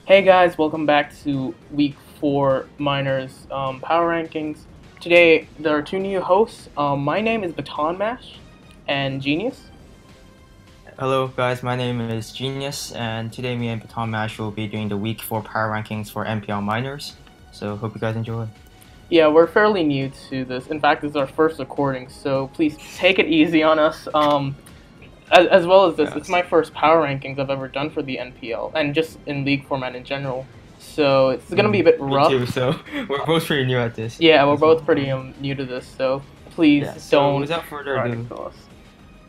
Hey guys, welcome back to week 4 Miners Power Rankings. Today there are two new hosts. My name is Baton and Genius. Hello guys, my name is Genius, and today me and Baton Mash will be doing the week 4 power rankings for NPL minors. So hope you guys enjoy. Yeah, we're fairly new to this. In fact, this is our first recording, so please take it easy on us. As well as this, it's Yes. my first power rankings I've ever done for the NPL, and just in league format in general. So it's gonna be a bit Me rough. too, so we're both pretty new at this Yeah, we're as well. both pretty new to this, so please Yeah, so don't without further try to ado, kill us.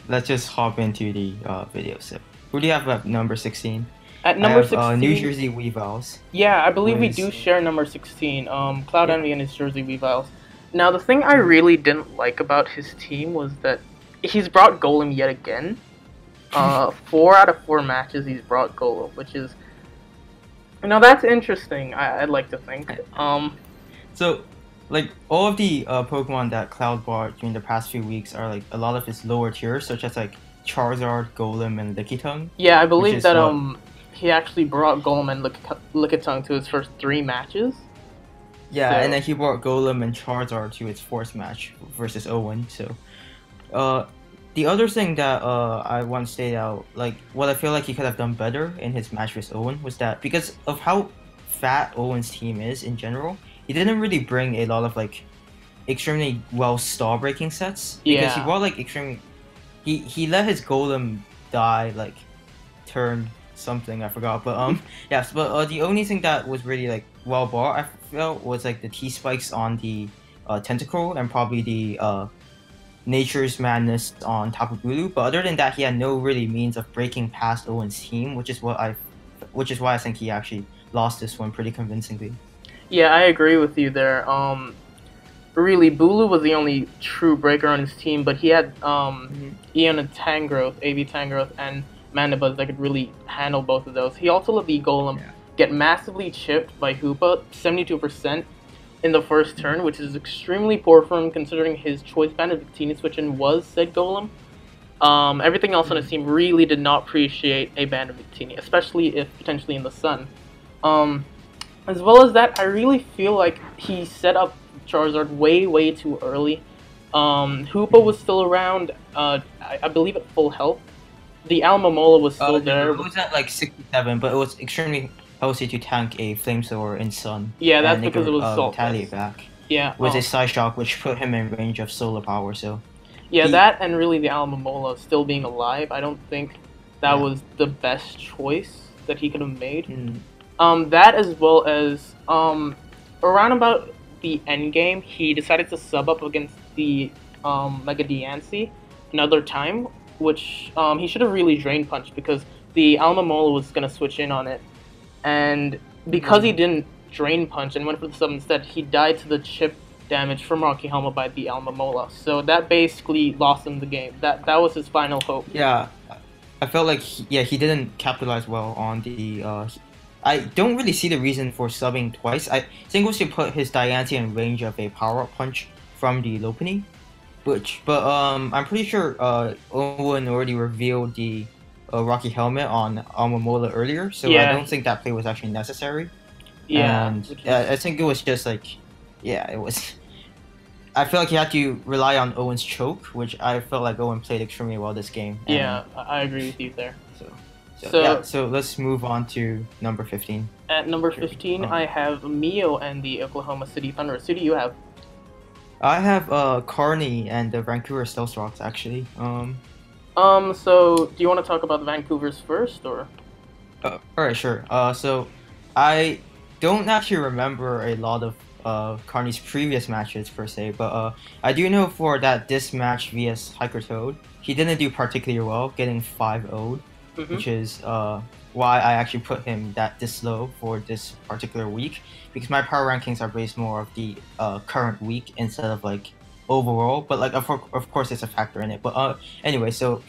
let's just hop into the video. So who do you have at number 16? At I number have New 16, Jersey Weavals yeah, I believe we with do share number 16, Cloud yeah. Envy and his Jersey Weaviles. Now, the thing I really didn't like about his team was that he's brought Golem yet again. 4 out of 4 matches he's brought Golem, which is... Now, that's interesting, I'd like to think. So, like all of the Pokemon that Cloud brought during the past few weeks are like a lot of its lower tiers, such as like Charizard, Golem, and Lickitung, Yeah, I which believe is that, what he actually brought Golem and Lickitung to his first 3 matches. Yeah, and So, then he brought Golem and Charizard to its fourth match versus Owen. So, uh, the other thing that I want to state out, like what I feel like he could have done better in his match with Owen was that because of how fat Owen's team is in general, he didn't really bring a lot of like extremely well star breaking sets because he yeah. brought like extremely he let his Golem die like turn something I forgot, but yes, but the only thing that was really like well bought I felt was like the T spikes on the tentacle and probably the Nature's Madness on Tapu Bulu. But other than that, he had no really means of breaking past Owen's team, which is why I think he actually lost this one pretty convincingly. Yeah, I agree with you there. Really, Bulu was the only true breaker on his team, but he had Eon and Tangrowth, AV Tangrowth, and Mandibuzz that could really handle both of those. He also let the Golem get massively chipped by Hoopa, 72% in the first turn, which is extremely poor for him considering his choice band of Victini switch in was said Golem. Everything else on his team really did not appreciate a band of Victini, especially if potentially in the sun. As well as that, I really feel like he set up Charizard way too early. Hoopa was still around, I believe at full health. The Almamola was still there. It was at like 67, but it was extremely healthy to tank a Flamethrower in Sun, Yeah, that's and it because it could was Salt retaliate Vest. back Yeah, with a Side Shock, which put him in range of solar power. So yeah, he, that and really the Almamola still being alive, I don't think that yeah. was the best choice that he could have made. Mm. That as well as around about the end game, he decided to sub up against the Mega Diancie another time, which he should have really Drain Punched because the Almamola was gonna switch in on it, and because he didn't Drain Punch and went for the sub instead, he died to the chip damage from Rocky Helmet by the Almamola. So that basically lost him the game. That was his final hope. Yeah, I felt like he didn't capitalize well on the. I don't really see the reason for subbing twice. I think we should put his Diancie in range of a power up punch from the Lopunny, but I'm pretty sure Owen already revealed the Rocky Helmet on Almamola earlier, so I Yeah, don't think that play was actually necessary. yeah, And which is I think it was just like, yeah, it was. I feel like you had to rely on Owen's choke, which I felt like Owen played extremely well this game. And yeah. I agree with you there. so, So so let's move on to number 15. at number Sure. 15, I have Mio and the Oklahoma City Thunder. Who do you have? I have Carney and the Vancouver Stealth Rocks actually. So do you want to talk about the Vancouvers first, or? All right, sure. So I don't actually remember a lot of Carney's previous matches per se, but I do know for that this match vs Hiker Toad, he didn't do particularly well, getting 5-0'd, Mm-hmm. which is why I actually put him this low for this particular week, because my power rankings are based more of the current week instead of like overall, but like of course it's a factor in it. But anyway, so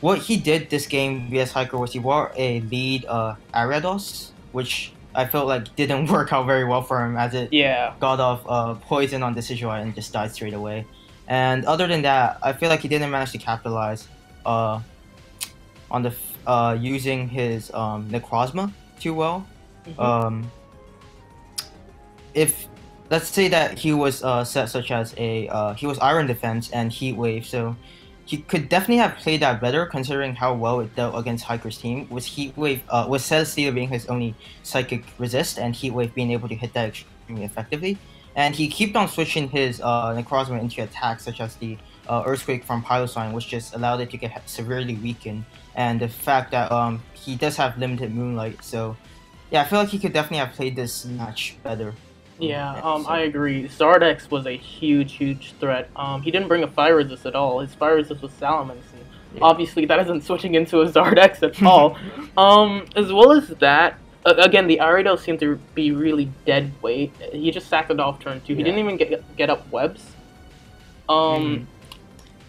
what he did this game vs Hiker was he wore a lead Ariados, which I felt like didn't work out very well for him as it Yeah. got off poison on Decidueye and just died straight away. And other than that, I feel like he didn't manage to capitalize on the using his Necrozma too well. Mhm. If let's say that he was set such as he was Iron Defense and Heat Wave, so he could definitely have played that better considering how well it dealt against Hiker's team. With Heat Wave, with Celesteela being his only psychic resist and Heat Wave being able to hit that extremely effectively, and he kept on switching his Necrozma into attacks such as the Earthquake from Piloswine, which just allowed it to get severely weakened, and the fact that he does have limited Moonlight, so yeah, I feel like he could definitely have played this match better. Yeah, So, I agree. ZardX was a huge threat. He didn't bring a fire resist at all. His fire resist was Salamence, and yeah. obviously that isn't switching into a ZardX at all. As well as that, again, the Ariados seemed to be really dead weight. He just sacked it off turn 2. He Yeah. didn't even get up webs. Mhm.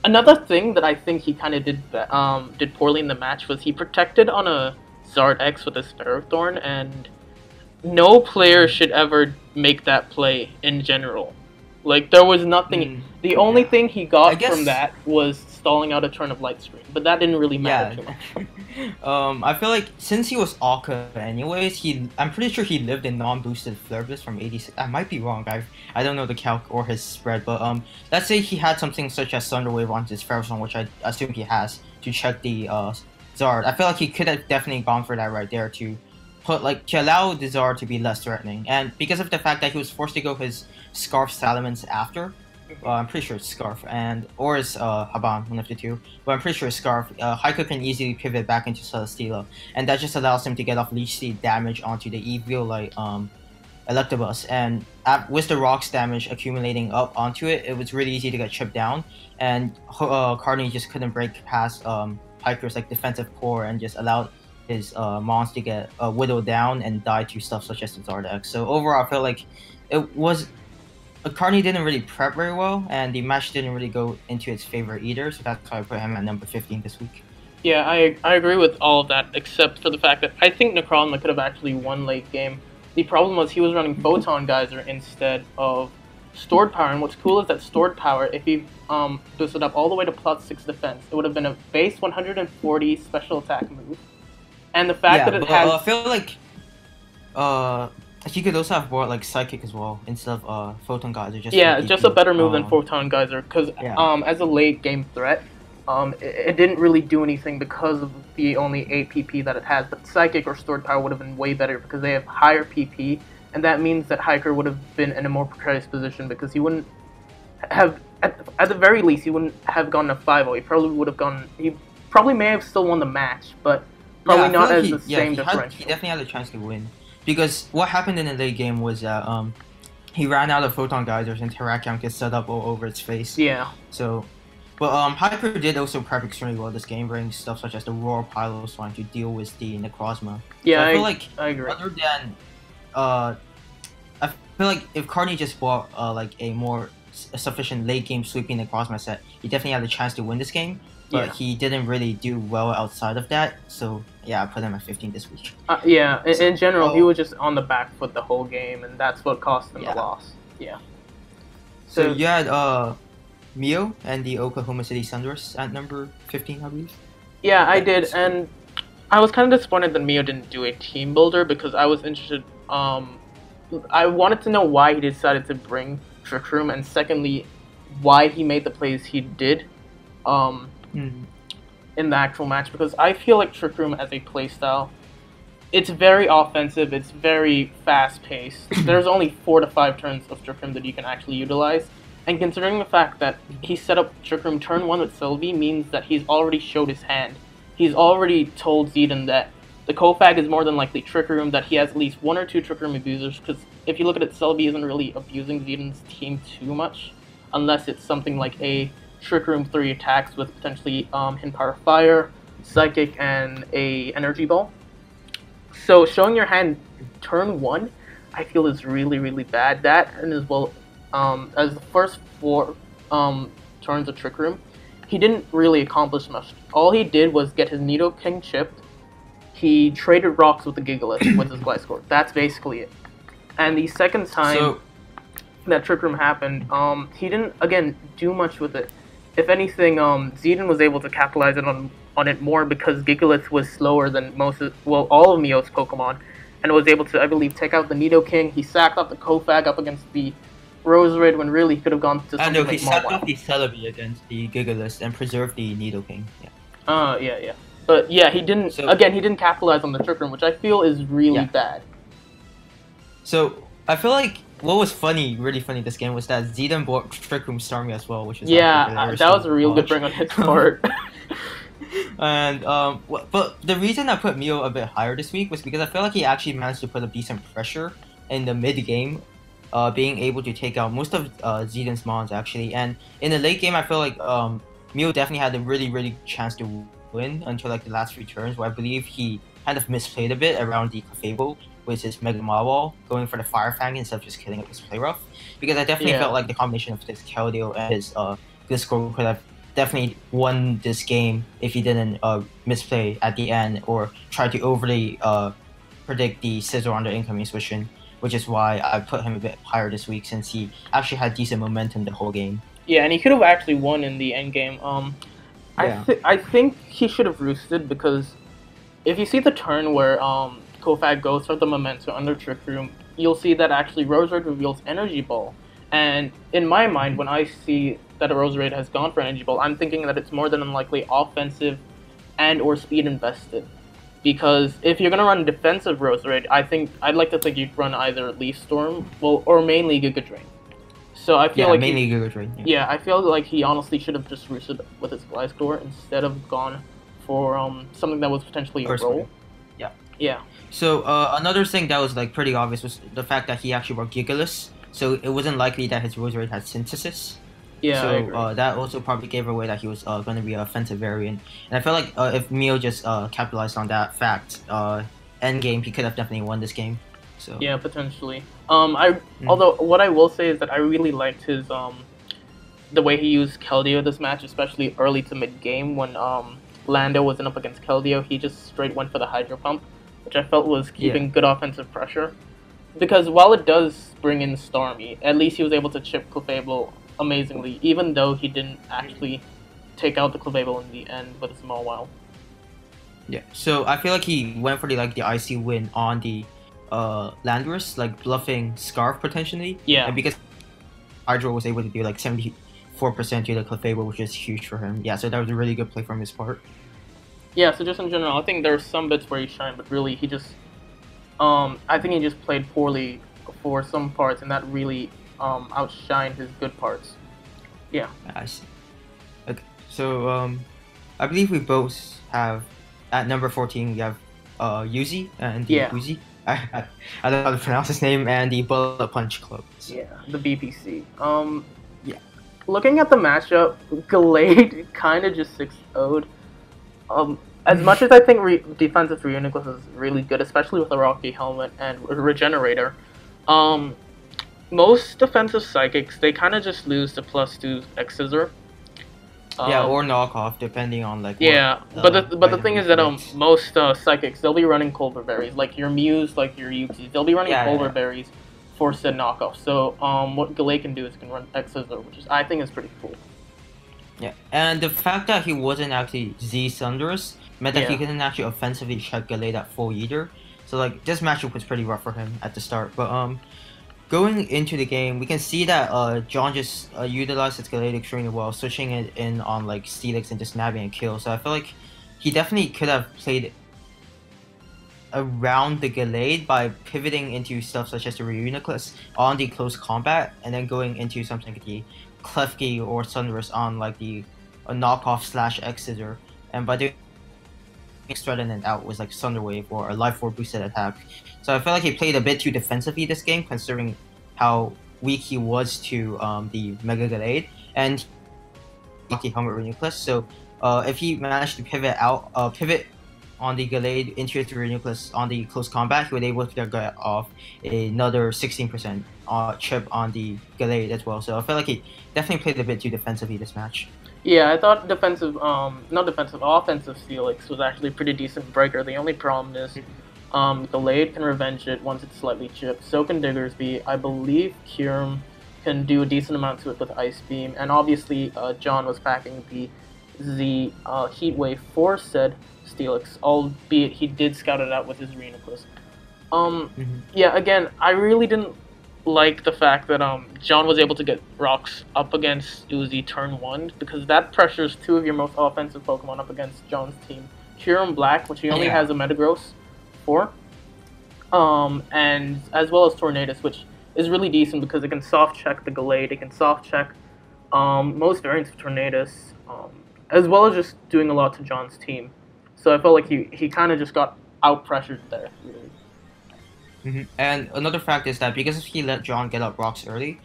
Another thing that I think he kind of did poorly in the match was he protected on a ZardX with a Ferrothorn, and no player should ever make that play in general. Like, there was nothing. The only Yeah. thing he I got guess- from that was stalling out a turn of Light Screen, but that didn't really matter too much. I feel like since he was Akka anyways, I'm pretty sure he lived in non-boosted Flurbus from 86. I might be wrong, I don't know the calc or his spread, but let's say he had something such as Thunderwave on his Ferrothorn, which I assume he has, to check the Zard. I feel like he could have definitely gone for that right there to allow the Zard to be less threatening. And because of the fact that he was forced to go his Scarf Salamence after, I'm pretty sure it's Scarf or it's Haban, one of the two. But I'm pretty sure it's Scarf. Haiku can easily pivot back into Celesteela, and that just allows him to get off Leech Seed damage onto the Eviolite Electabuzz. And with the Rocks damage accumulating up onto it, it was really easy to get chipped down. And Carney just couldn't break past Hiker's defensive core and just allowed his mons to get whittled down and die to stuff such as the Zardex. So overall, I feel like it was Carney didn't really prep very well, and the match didn't really go into its favor either. So that's why I put him at number 15 this week. Yeah, I agree with all of that, except for the fact that I think Necrozma could have actually won late game. The problem was he was running Photon Geyser instead of Stored Power, and what's cool is that Stored Power, if he boosted up all the way to +6 defense, it would have been a base 140 special attack move. And the fact that it has... I feel like he could also have brought Psychic as well instead of Photon Geyser. Just a better move than Photon Geyser, because as a late game threat, it didn't really do anything because of the only 8 PP that it has. But Psychic or Stored Power would have been way better because they have higher PP, and that means that Hiker would have been in a more precarious position because he wouldn't have, at the very least, he wouldn't have gone to 5-0. He probably would have gone. He probably may have still won the match, but probably not as the same differential. He definitely had a chance to win. Because what happened in the late game was that he ran out of Photon Geysers and Terrakion gets set up all over its face. Yeah. So, but Hyper did also prep extremely well this game, bringing stuff such as the Roar Piloswine to deal with the Necrozma. Yeah, so I feel like I agree. Other than, I feel like if Carney just bought a more sufficient late game sweeping Necrozma set, he definitely had a chance to win this game. But he didn't really do well outside of that, so yeah, I put him at 15 this week. In general, he was just on the back foot the whole game, and that's what cost him the loss. Yeah. So you had Mio and the Oklahoma City Thunders at number 15, I believe? Yeah, I did, and I was kind of disappointed that Mio didn't do a team builder because I was interested, I wanted to know why he decided to bring Trick Room, and secondly, why he made the plays he did. In the actual match, because I feel like Trick Room as a playstyle, it's very offensive, it's very fast-paced. There's only 4 to 5 turns of Trick Room that you can actually utilize, and considering the fact that he set up Trick Room turn 1 with Sylvie means that he's already showed his hand. He's already told Zedon that the Kofag is more than likely Trick Room, that he has at least 1 or 2 Trick Room abusers, because if you look at it, Sylvie isn't really abusing Zedon's team too much, unless it's something like a Trick Room 3 attacks with potentially Hidden Power Fire, Psychic, and a Energy Ball. So showing your hand turn 1, I feel is really bad. That, and as well as the first 4 turns of Trick Room, he didn't really accomplish much. All he did was get his Nidoking chipped. He traded rocks with the Gigalith with his Gliscor. That's basically it. And the second time that Trick Room happened, he didn't again do much with it. If anything, Zedon was able to capitalize it on on it more because Gigalith was slower than all of Mio's Pokemon, and was able to, I believe, take out the Nidoking. He sacked off the Kofag up against the Roserade when really he could have gone to I know something he like sacked off Mawile. the Celebi against the Gigalith and preserved the Nidoking. Yeah. Yeah. But yeah, he didn't. So Again, he didn't capitalize on the Trick Room, which I feel is really yeah. bad. So I feel like what was funny, really funny this game was that Zidane bought Trick Room Starmie as well, which is Yeah, that was a real good bring on his part. And but the reason I put Mio a bit higher this week was because I feel like he actually managed to put up decent pressure in the mid game, being able to take out most of Zidane's mons actually. And in the late game, I feel like Mio definitely had a really chance to win until like the last few turns, where I believe he kind of misplayed a bit around the Clefable with his Mega Mawile, going for the Fire Fang instead of just killing up his Play Rough. Because I definitely felt like the combination of his Keldeo and his Gliscor could have definitely won this game if he didn't misplay at the end or try to overly predict the Scizor on the incoming switch in, which is why I put him a bit higher this week since he actually had decent momentum the whole game. Yeah, and he could have actually won in the end game. I think he should have roosted because if you see the turn where Kofag goes for the momentum under Trick Room, you'll see that actually Roserade reveals Energy Ball. And in my mind, when I see that a Roserade has gone for Energy Ball, I'm thinking that it's more than unlikely offensive and or speed invested. Because if you're going to run defensive Roserade, I'd like to think you'd run either Leaf Storm, or mainly Giga Drain. So I feel like mainly Giga Drain. Yeah, I feel like he honestly should have just roosted with his Gliscor instead of gone for something that was potentially a roll. Yeah. So another thing that was like pretty obvious was the fact that he actually brought Gigalith, so it wasn't likely that his Roserade had Synthesis. Yeah, so that also probably gave away that he was going to be an offensive variant. And I feel like if Mio just capitalized on that fact, end game, he could have definitely won this game. So yeah, potentially. Although what I will say is that I really liked his the way he used Keldeo this match, especially early to mid game when Lando wasn't up against Keldeo. He just straight went for the Hydro Pump, which I felt was keeping good offensive pressure. Because while it does bring in Starmie, at least he was able to chip Clefable amazingly, even though he didn't actually take out the Clefable in the end with a small while. Yeah, so I feel like he went for the IC win on the Landorus, like bluffing Scarf potentially. Yeah. And because Hydro was able to do like 74% to the Clefable, which is huge for him. Yeah, so that was a really good play from his part. Yeah, so just in general, I think there's some bits where he shined, but really he just I think he just played poorly for some parts, and that really outshined his good parts. Yeah. I see. Okay, so I believe we both have at number 14 we have Yuzi and the Uzi. I don't know how to pronounce his name, and the Bullet Punch Club. So. Yeah, the BPC. Looking at the matchup, Gallade kind of just 6-0'd. As much as I think defensive Reuniclus is really good, especially with a Rocky Helmet and Regenerator, most defensive Psychics, they kind of just lose to +2 X-Scissor. Or knockoff, depending on like. Yeah, but the thing is that most Psychics, they'll be running Culver Berries, like your Mews, like your Yuki, they'll be running Culver Berries for said knockoff. So what Gallade can do is can run X-Scissor, which I think is pretty cool. Yeah, and the fact that he wasn't actually Z Thunderous meant that he couldn't actually offensively check Gallade at full either. So like this matchup was pretty rough for him at the start. But going into the game, we can see that John just utilized his Gallade extremely well, switching it in on like Steelix and just nabbing a kill. So I feel like he definitely could have played around the Gallade by pivoting into stuff such as the Reuniclus on the close combat, and then going into something like the Klefki or Thunderous on like the knockoff / X-Scissor, and by doing threaten it out was like Thunder Wave or a Life Orb boosted attack. So I feel like he played a bit too defensively this game, considering how weak he was to the Mega Gallade and Lucky Helmet Reuniclus. So if he managed to pivot on the Gallade into his Reuniclus on the close combat, he was able to get off another 16% chip on the Gallade as well. So I feel like he definitely played a bit too defensively this match. Yeah, I thought offensive Steelix was actually a pretty decent breaker. The only problem is Gallade can revenge it once it's slightly chipped. So can Diggersby. I believe Kyurem can do a decent amount to it with Ice Beam. And obviously, John was packing the the Heat Wave for said Steelix, albeit he did scout it out with his Reuniclus. Yeah, again, I really didn't like the fact that John was able to get rocks up against Uzi turn 1, because that pressures two of your most offensive Pokemon up against John's team. Kyurem Black, which he only has a Metagross for, and as well as Tornadus, which is really decent because it can soft check the Gallade, it can soft check most variants of Tornadus, as well as just doing a lot to John's team. So I felt like he kind of just got out pressured there, really. And another fact is that because he let John get up rocks early,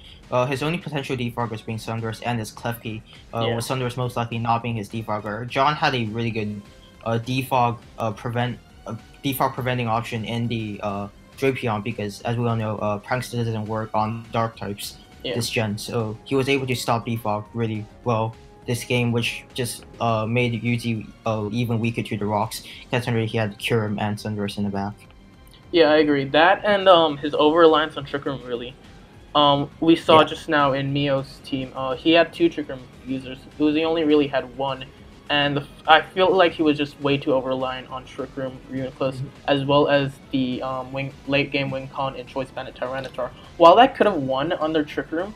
his only potential defogger was being Sunders and his Klefki, with Sunders most likely not being his defogger. John had a really good defog preventing option in the Drapion because, as we all know, Prankster doesn't work on dark types this gen, so he was able to stop defog really well this game, which just made Yuzi even weaker to the rocks, considering he had Kyurem and Sunders in the back. Yeah, I agree. That and his over-reliance on Trick Room, really. We saw just now in Mio's team, he had 2 Trick Room users. Uzi only really had 1. And I feel like he was just way too over-reliant on Trick Room, Reuniclus, as well as the late-game Wing Con and Choice Bandit Tyranitar. While that could have won under Trick Room,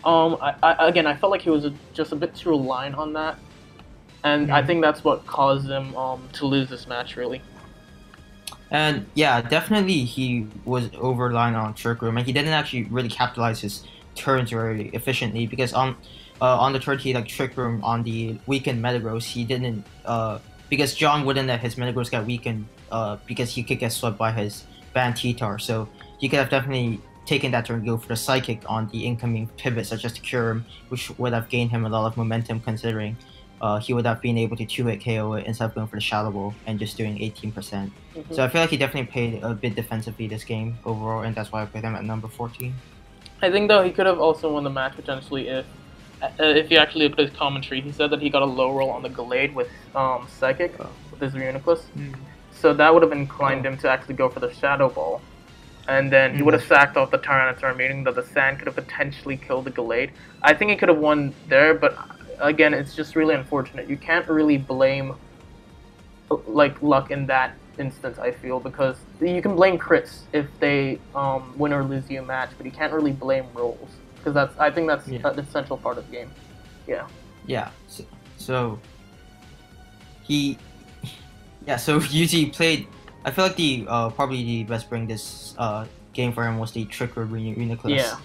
I felt like he was just a bit too reliant on that. And I think that's what caused him to lose this match, really. And yeah, definitely he was over-reliant on Trick Room, and he didn't actually really capitalize his turns very efficiently because on the turn he Trick Room on the weakened Metagross, he didn't because John wouldn't let his Metagross get weakened because he could get swept by his Ban T-Tar, so he could have definitely taken that turn and go for the Psychic on the incoming pivot such as the Kyurem, which would have gained him a lot of momentum considering he would have been able to 2-hit KO it instead of going for the Shadow Ball and just doing 18%. So I feel like he definitely played a bit defensively this game overall, and that's why I put him at number 14. I think though he could have also won the match potentially if you actually look at his commentary. He said that he got a low roll on the Gallade with Psychic with his Reuniclus, so that would have inclined him to actually go for the Shadow Ball, and then he would have sacked off the Tyranitar, meaning that the Sand could have potentially killed the Gallade. I think he could have won there, but again, it's just really unfortunate. You can't really blame luck in that instance, I feel, because you can blame crits if they win or lose you a match, but you can't really blame rolls because I think that's an essential part of the game. Yeah. So Yuzi played. I feel like the probably the best bring this game for him was the Trick Room Reuniclus,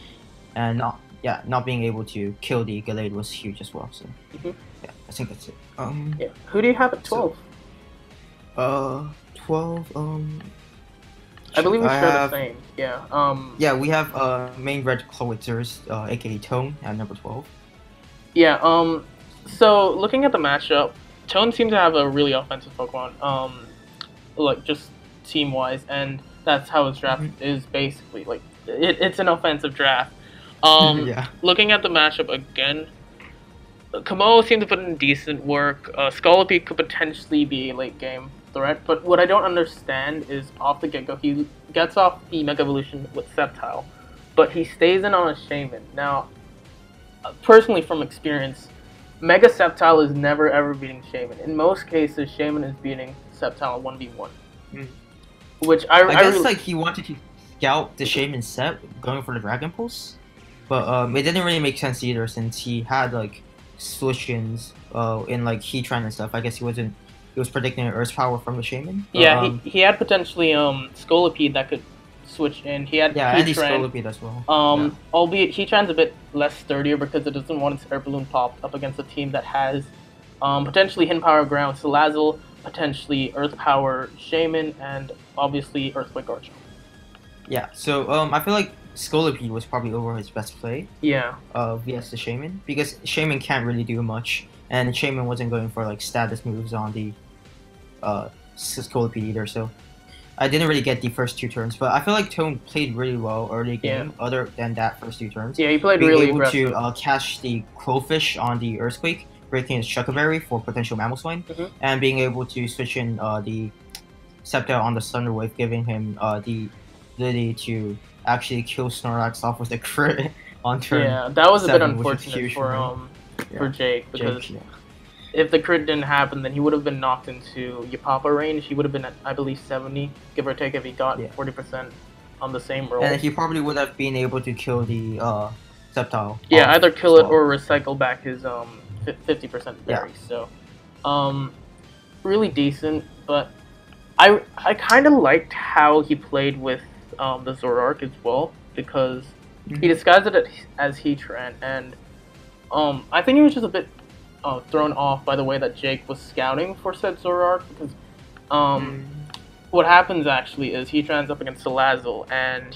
and not being able to kill the Gallade was huge as well. So yeah, I think that's it. Who do you have at 12? 12. I believe we share the same. Yeah, we have main red Clowitzers, aka Tone, at number 12. Yeah. So looking at the matchup, Tone seemed to have a really offensive Pokemon. Just team wise, and that's how his draft is basically. It's an offensive draft. Looking at the matchup again, Kamo seemed to put in decent work. Scolipede could potentially be a late game threat, but what I don't understand is off the get-go, he gets off the Mega Evolution with Sceptile, but he stays in on a Shaman. Now, personally from experience, Mega Sceptile is never ever beating Shaman. In most cases, Shaman is beating Sceptile 1v1. Which I guess really... he wanted to scout the Shaman set, going for the Dragon Pulse. But it didn't really make sense either since he had switch-ins in Heatran and stuff. I guess he was predicting an Earth Power from the Shaman. Yeah, he had potentially Scolipede that could switch in. He had and the Scolipede as well. Albeit Heatran's a bit less sturdier because it doesn't want its Air Balloon popped up against a team that has potentially Hidden Power Ground Salazzle, potentially Earth Power Shaman, and obviously Earthquake Archer. Yeah, so I feel like Scolipede was probably over his best play. Vs the Shaman, because Shaman can't really do much, and Shaman wasn't going for status moves on the Scolipede either. So I didn't really get the first 2 turns, but I feel like Tone played really well early game. Other than that first 2 turns, he played really aggressive. Being able to catch the Crowfish on the Earthquake, breaking his Chuckaberry for potential Mamoswine, and being able to switch in the Sceptile on the Thunder Wave, giving him the ability to actually kill Snorlax off with a crit on turn. Yeah, that was a bit unfortunate for Jake because if the crit didn't happen, then he would have been knocked into Yapapa range. He would have been at, I believe, 70, give or take, if he got 40% on the same roll. And he probably would have been able to kill the Sceptile. Yeah, either kill it or recycle back his 50% berry. Yeah. So, really decent. But I kind of liked how he played with the Zoroark as well, because he disguised it as Heatran, and I think he was just a bit thrown off by the way that Jake was scouting for said Zoroark, because what happens actually is he trans up against Salazzle, and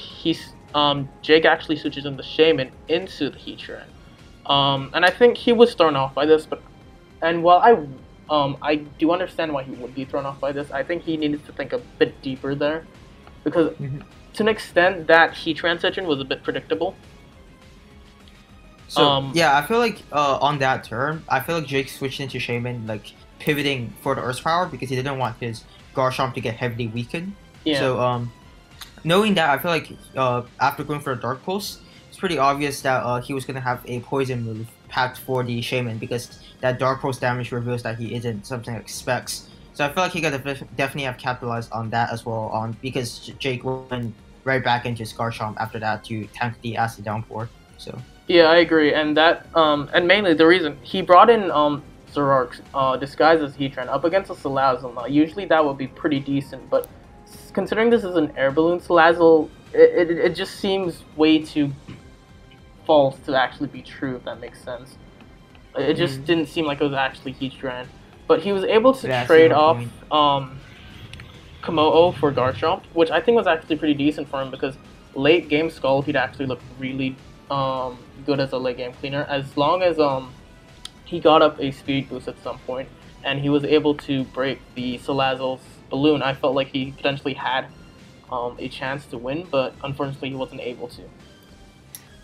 Jake actually switches in the Shaman into the Heatran, and I think he was thrown off by this. And while I do understand why he would be thrown off by this, I think he needed to think a bit deeper there, because to an extent that Heatran switching was a bit predictable. So yeah, I feel like on that turn, I feel like Jake switched into Shaman, like pivoting for the Earth Power because he didn't want his Garchomp to get heavily weakened. Yeah. So knowing that, I feel like after going for a Dark Pulse, it's pretty obvious that he was gonna have a Poison move packed for the Shaman, because that Dark Pulse damage reveals that he isn't something like Specs. So I feel like he could definitely have capitalized on that as well, because Jake went right back into his Garchomp after that to tank the Acid Downpour. So. Yeah, I agree, and that and mainly the reason he brought in Zoroark disguised as Heatran up against a Salazzle. Usually that would be pretty decent, but considering this is an Air Balloon Salazzle, it just seems way too false to actually be true, if that makes sense. It just didn't seem like it was actually Heatran, but he was able to trade off Komodo for Garchomp, which I think was actually pretty decent for him, because late game Scolipede actually looked really good as a late game cleaner, as long as he got up a speed boost at some point and he was able to break the Salazzle's balloon. I felt like he potentially had a chance to win, but unfortunately he wasn't able to.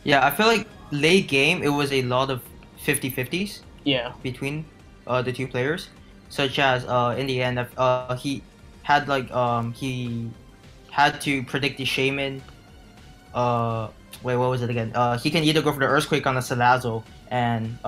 Yeah, I feel like late game it was a lot of 50-50s between the two players, such as in the end he had he had to predict the Shaman. Wait, what was it again? He can either go for the Earthquake on the Salazzle and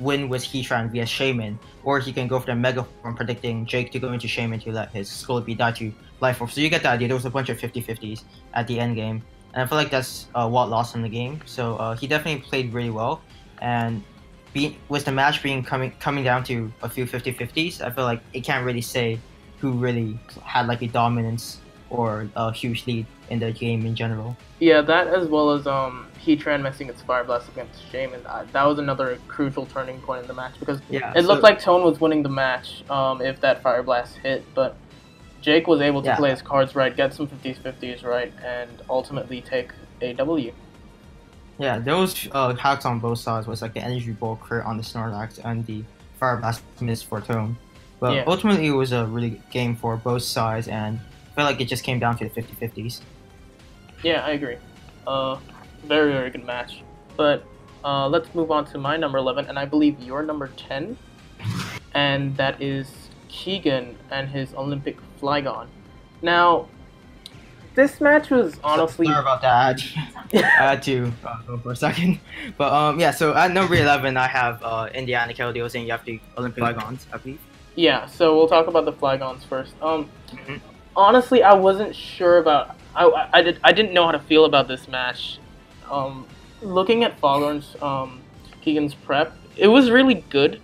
win with Heatran via Shaman, or he can go for the Mega Form, predicting Jake to go into Shaman to let his Scolipede die to Life Orb. So you get the idea. There was a bunch of 50-50s at the end game, and I feel like that's what lost him the game. So he definitely played really well, and with the match coming down to a few 50-50s, I feel like it can't really say who really had like a dominance or a huge lead in the game in general. Yeah, that as well as Heatran missing its Fire Blast against Shaman. That was another crucial turning point in the match, because it looked like Tone was winning the match if that Fire Blast hit, but Jake was able to play his cards right, get some 50-50s right, and ultimately take a W. Yeah, those hacks on both sides was like the Energy Ball crit on the Snorlax and the Fire Blast miss for Tone. But ultimately it was a really good game for both sides, and I feel like it just came down to the 50-50s. Yeah, I agree. Very, very good match. But let's move on to my number 11, and I believe your number 10. And that is Keegan and his Olympic Flygon. Now, this match was honestly... Sorry about that. I had to go for a second. But yeah, so at number 11, I have Indiana Keldeo saying you have the Olympic Flygons, I believe. Yeah, so we'll talk about the Flygons first. Honestly, I wasn't sure about... I didn't know how to feel about this match. Looking at Foghorn's Keegan's prep, it was really good,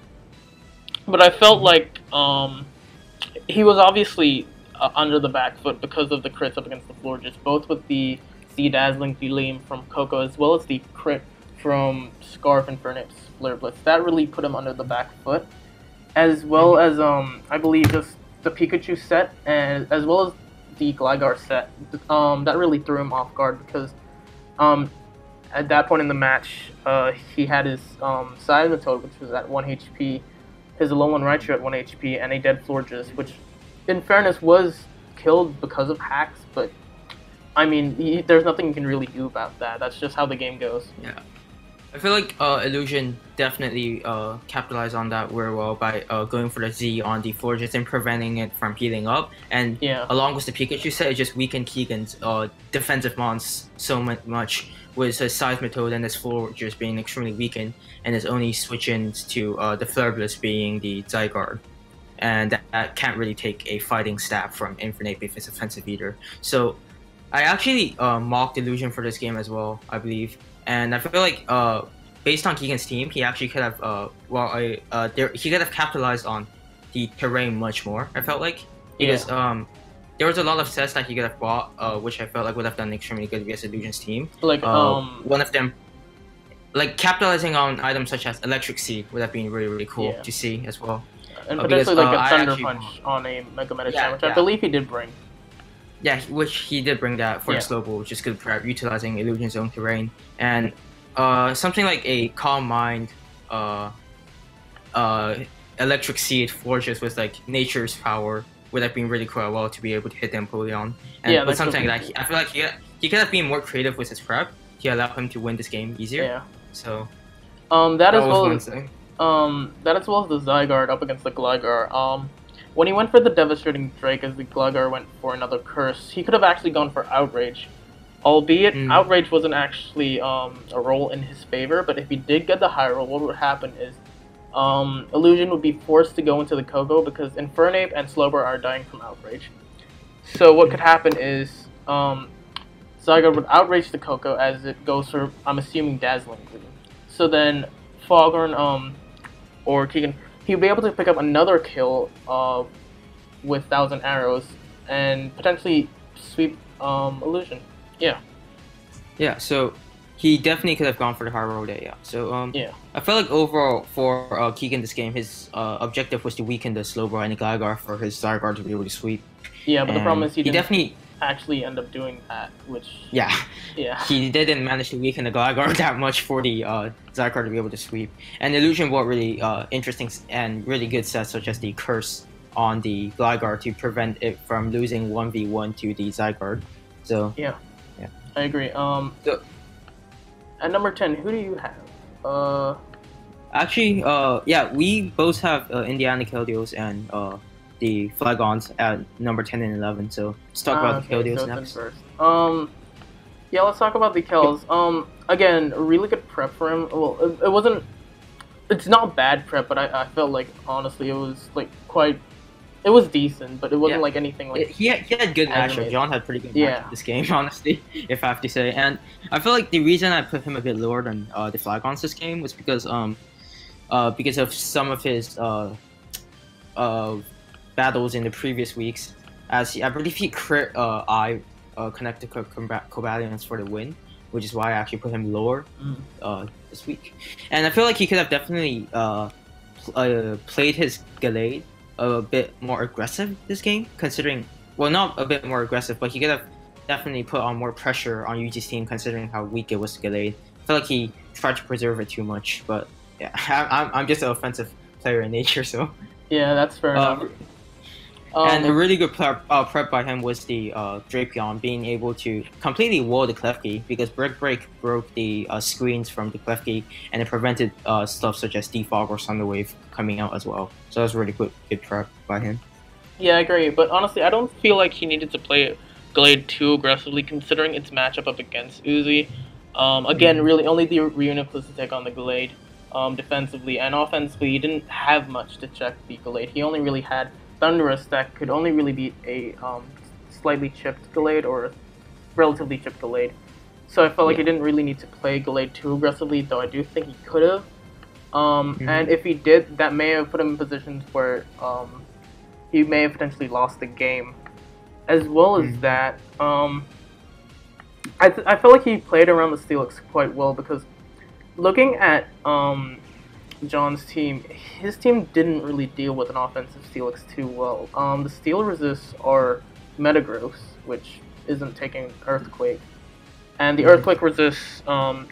but I felt like he was obviously under the back foot because of the crits up against the Florges, both with the Sea Dazzling Gleam from Coco as well as the crit from Scarf and Fernip's Flare Blitz. That really put him under the back foot, as well as I believe just the Pikachu set, and as well as the Gligar set. That really threw him off guard, because at that point in the match, he had his Seismitoad, which was at 1 HP, his Alolan Raichu at 1 HP, and a dead Florges, which, in fairness, was killed because of hacks, but, I mean, there's nothing you can really do about that. That's just how the game goes. Yeah. I feel like Illusion definitely capitalized on that very well by going for the Z on the Forges and preventing it from healing up. And Yeah. along with the Pikachu set, it just weakened Keegan's defensive mons so much, with his Seismitoad and his Forges being extremely weakened, and his only switch-ins to the Flurbless being the Zygarde. And that can't really take a fighting stab from Infernape if it's offensive either. So I actually mocked Illusion for this game as well, I believe. And I feel like based on Keegan's team, he actually could have he could have capitalized on the terrain much more. I felt like because there was a lot of sets that he could have bought, which I felt like would have done extremely good against Illusion's team. Like one of them, like capitalizing on items such as Electric Seed would have been really cool to see as well. And potentially because, like a Thunder actually, Punch on a Mega Medicham, which I believe he did bring. Yeah, which he did bring that for the slow ball, which is good for utilizing Illusion's own terrain. And something like a Calm Mind, Electric Seed Forges with like Nature's Power would have been really cool as well to be able to hit the Empoleon. And but something that I feel like he could have been more creative with his prep to allow him to win this game easier. Yeah. So that as well as the Zygarde up against the Gligar. When he went for the Devastating Drake as the Gligar went for another Curse, he could have actually gone for Outrage. Albeit, Outrage wasn't actually a roll in his favor, but if he did get the high roll, what would happen is Illusion would be forced to go into the Koko because Infernape and Slowbro are dying from Outrage. So what could happen is Zygarde would Outrage the Koko as it goes for, I'm assuming, Dazzling Gleam. So then Foghorn or Keegan, he'll be able to pick up another kill with 1,000 Arrows and potentially sweep Illusion. Yeah. Yeah, so he definitely could have gone for the high roll there, yeah. So I felt like overall for Keegan this game, his objective was to weaken the Slowbro and the Gligar for his Zygarde to be able to sweep. Yeah, but the problem is he didn't actually end up doing that, which... Yeah. He didn't manage to weaken the Gligar that much for the Zygarde to be able to sweep. And Illusion brought really interesting and really good sets, such as the Curse on the Gligar to prevent it from losing 1v1 to the Zygarde. So... Yeah. I agree. At number 10, who do you have? Actually, we both have Indiana Keldeos and the Flagons at number 10 and 11. So let's talk about the Keldeos next. First. Yeah, let's talk about the Kels. Again, a really good prep for him. Well, it wasn't. It's not bad prep, but I felt like honestly it was like quite. It was decent, but it wasn't like anything like... He had good matchup. John had pretty good matchup this game, honestly, if I have to say. And I feel like the reason I put him a bit lower than the Flagons this game was because of some of his battles in the previous weeks. As I believe he crit connected Cobalions for the win, which is why I actually put him lower this week. And I feel like he could have definitely played his Gallade a bit more aggressive this game, considering, well, not a bit more aggressive, but he could have definitely put on more pressure on Yuji's team considering how weak it was to Gallade. I feel like he tried to preserve it too much, but yeah, I'm just an offensive player in nature, so... Yeah, that's fair enough. And a really good prep by him was the Drapion being able to completely wall the Klefki, because Brick Break broke the screens from the Klefki, and it prevented stuff such as Defog or Thunder Wave coming out as well. So that was a really good prep by him. Yeah, I agree, but honestly, I don't feel like he needed to play Gallade too aggressively, considering its matchup up against Uzi. Again, really, only the Reunic was to take on the Gallade defensively, and offensively, he didn't have much to check the Gallade. He only really had Thundurus that could only really beat a slightly chipped Gallade or a relatively chipped Gallade. So I felt like he didn't really need to play Gallade too aggressively, though I do think he could have. And if he did, that may have put him in positions where he may have potentially lost the game. As well as that, I felt like he played around the Steelix quite well, because looking at John's team, his team didn't really deal with an offensive Steelix too well. The Steel resists are Metagross, which isn't taking Earthquake, and the Earthquake resists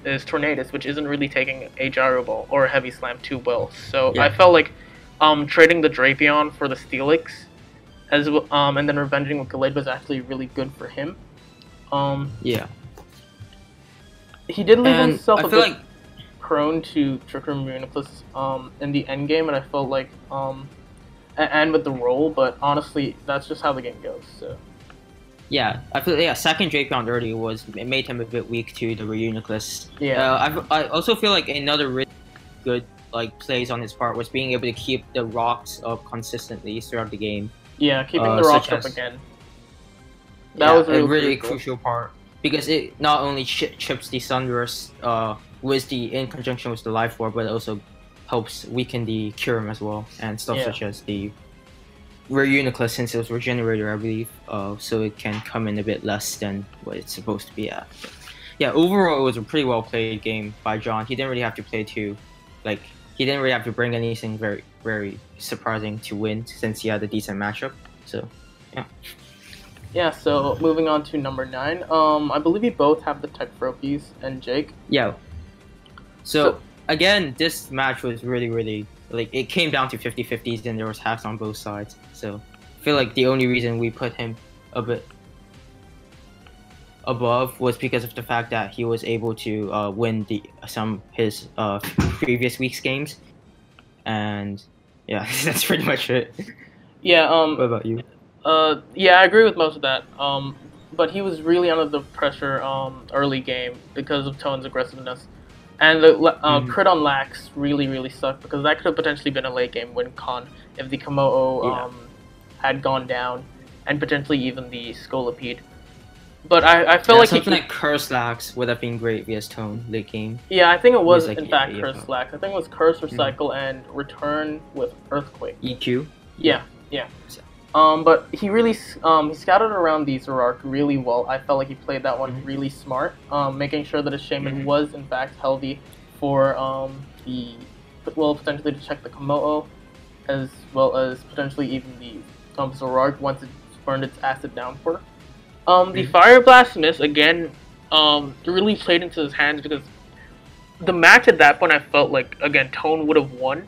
is Tornadus, which isn't really taking a Gyro Ball or a Heavy Slam too well. So I felt like trading the Drapion for the Steelix, and then revenging with Gallade was actually really good for him. He did leave himself a bit prone to Trick Room Uniclus in the end game, and I felt like and with the roll, but honestly, that's just how the game goes. So. Yeah, I feel second Drake round early it made him a bit weak to the Reuniclus. Yeah. I also feel like another really good like plays on his part was being able to keep the rocks up consistently throughout the game. Yeah, keeping the rocks up again. That was a really crucial part because it not only chips the Sunburst in conjunction with the Life Orb, but it also helps weaken the Curum as well and stuff such as the Reuniclus, since it was Regenerator, I believe, so it can come in a bit less than what it's supposed to be at. But yeah, overall it was a pretty well played game by John. He didn't really have to play he didn't really have to bring anything very, very surprising to win since he had a decent matchup. So, yeah. Yeah, so moving on to number 9. I believe we both have the Tech Trophies and Jake. Yeah. So again, this match was really, really, it came down to 50-50s and there was halves on both sides. So I feel like the only reason we put him a bit above was because of the fact that he was able to win his previous week's games. And yeah, that's pretty much it. Yeah, what about you? Yeah, I agree with most of that. But he was really under the pressure early game because of Tone's aggressiveness. And the crit on Lax really, really sucked because that could have potentially been a late game win con if the Komodo had gone down and potentially even the Scolipede. But I feel like something like Curse Lax would have been great vs Tone late game. Yeah, I think it was in fact Curse Lax. I think it was Curse, Recycle, and Return with Earthquake. EQ. Yeah. But he really he scouted around the Zerark really well. I felt like he played that one really smart, making sure that his Shaman was in fact healthy for potentially to check the Komodo, as well as potentially even the Zerark once it burned its acid downpour. The Fire Blast miss again really played into his hands because the match at that point I felt like again Tone would have won.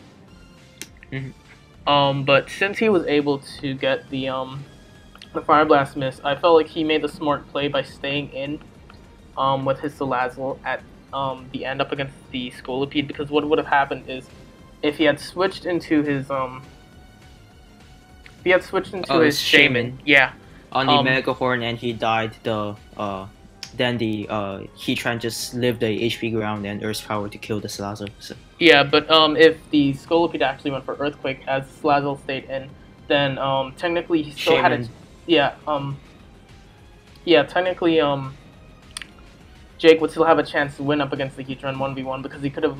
But since he was able to get the Fire Blast miss, I felt like he made the smart play by staying in with his Salazzle at the end up against the Scolipede, because what would have happened is if he had switched into his Shaman, on the Mega Horn and he died, then the Heatran just lived the HP ground and Earth's Power to kill the Salazzle. So. Yeah, but if the Scolipede actually went for Earthquake as Salazzle stayed in, then technically he still had technically Jake would still have a chance to win up against the Heatran 1v1 because he could have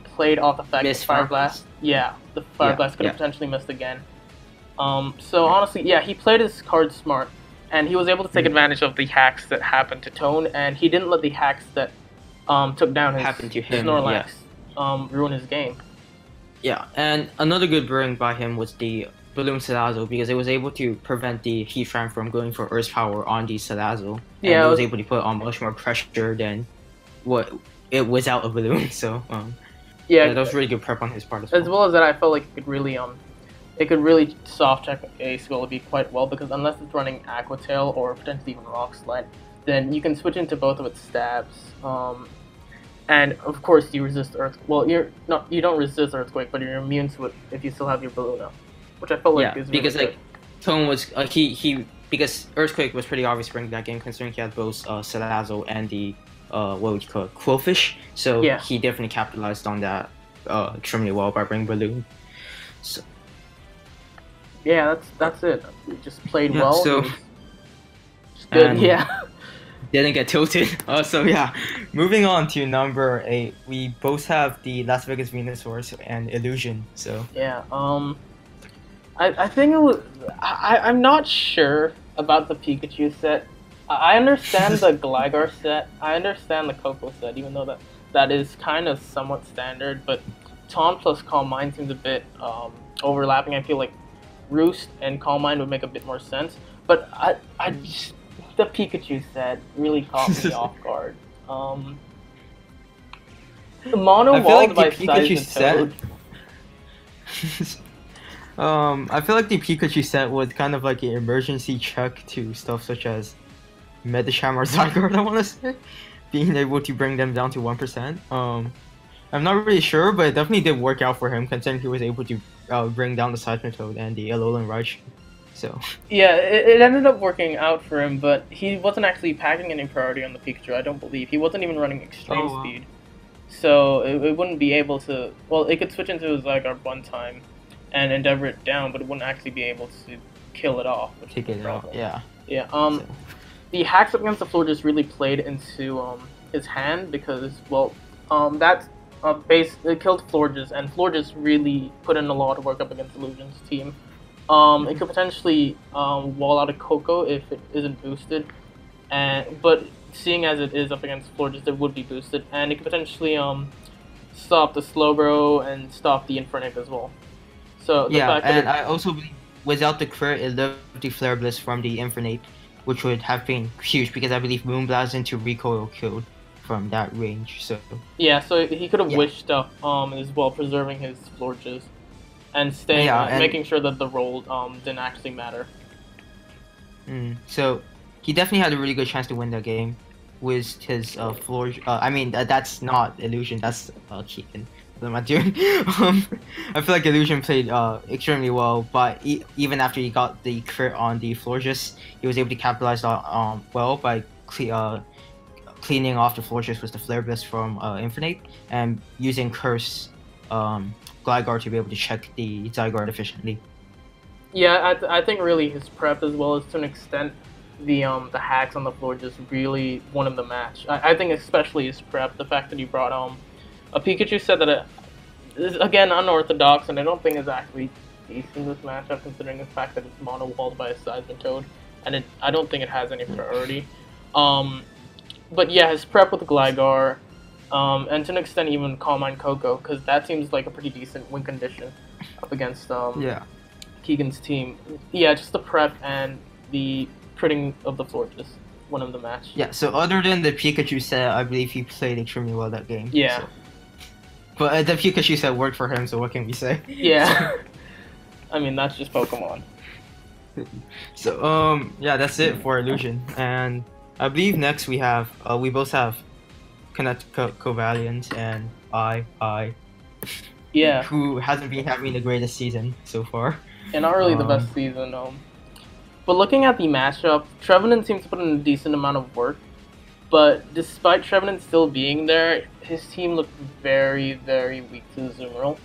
played off the fact that Fire Blast. Yeah, the Fire Blast could have potentially missed again. So honestly, he played his cards smart, and he was able to take advantage of the hacks that happened to Tone, and he didn't let the hacks that took down his Snorlax ruin his game. Yeah, and another good bring by him was the Balloon Salazzle, because it was able to prevent the Heatran from going for Earth's Power on the Salazzle. And it was able to put on much more pressure than what it without a balloon. So that was really good prep on his part as well as that. I felt like it could really soft check a Scolipede quite well, because unless it's running Aqua Tail or potentially even Rock Slide, then you can switch into both of its stabs. And of course you resist Earthquake. Well, you don't resist Earthquake, but you're immune to it if you still have your Balloon, which I felt like is really because good. Tone was because Earthquake was pretty obvious during that game, considering he had both Salazzle and the what would you call it, Quillfish. So he definitely capitalized on that extremely well by bringing Balloon. So. Yeah, that's it. We just played well. So just good. Didn't get tilted. So moving on to number 8, we both have the Las Vegas Venusaur and Illusion. So I think it was. I'm not sure about the Pikachu set. I understand the Gligar set. I understand the Coco set, even though that is kind of somewhat standard. But Taunt plus Calm Mind seems a bit overlapping. I feel like Roost and Calm Mind would make a bit more sense, but I just, the Pikachu set really caught me off guard. The Mono Walled by Pikachu set. I feel like the Pikachu set was kind of like an emergency check to stuff such as Medicham or Zygarde, I want to say, being able to bring them down to 1%. I'm not really sure, but it definitely did work out for him, considering he was able to bring down the Seismitoad and the Alolan Rush. So Yeah, it ended up working out for him, but he wasn't actually packing any priority on the Pikachu, I don't believe. He wasn't even running extreme wow. speed. So it wouldn't be able to... Well, it could switch into his Zygarde one time and endeavor it down, but it wouldn't actually be able to kill it off, which Take is the it out, problem. yeah. Yeah, So, the hacks up against the floor just really played into his hand because, well, that base it killed Florges, and Florges really put in a lot of work up against Illusion's team. It could potentially wall out a Coco if it isn't boosted, but seeing as it is up against Florges, it would be boosted, and it could potentially stop the Slowbro and stop the Infernape as well. So the yeah, fact that and I also believe without the crit, it lived the Flare Blitz from the Infernape, which would have been huge because I believe Moonblast into recoil killed from that range. So yeah, so he could have yeah, wished up as well, preserving his Florges and staying, yeah, and making sure that the roll didn't actually matter. so he definitely had a really good chance to win that game with his floor. I mean, that's not Illusion. That's Keegan. What am I doing? I feel like Illusion played extremely well, but even after he got the crit on the Florges, he was able to capitalize on well by cleaning off the Florges with the Flare Blitz from Infinite and using Curse Gligar to be able to check the Zygarde efficiently. Yeah, I think really his prep as well as to an extent the hacks on the floor just really won him the match. I think especially his prep, the fact that he brought a Pikachu set that is again unorthodox, and I don't think is actually decent in this matchup considering the fact that it's mono walled by a Seismitoad, and I don't think it has any priority. But yeah, his prep with Gligar, and to an extent even Calm Mind Coco, because that seems like a pretty decent win condition up against Yeah. Keegan's team. Yeah, just the prep and the critting of the floor just won him the match. Yeah, so other than the Pikachu set, I believe he played extremely well that game. Yeah. So. But the Pikachu set worked for him, so what can we say? Yeah. I mean, that's just Pokemon. So, yeah, that's it for Illusion. And I believe next we both have Connect-Covaliant and I. Yeah. Who hasn't been having the greatest season so far. And not really the best season, But looking at the matchup, Trevenant seems to put in a decent amount of work. But despite Trevenant still being there, his team looked very, very weak to Azumarill.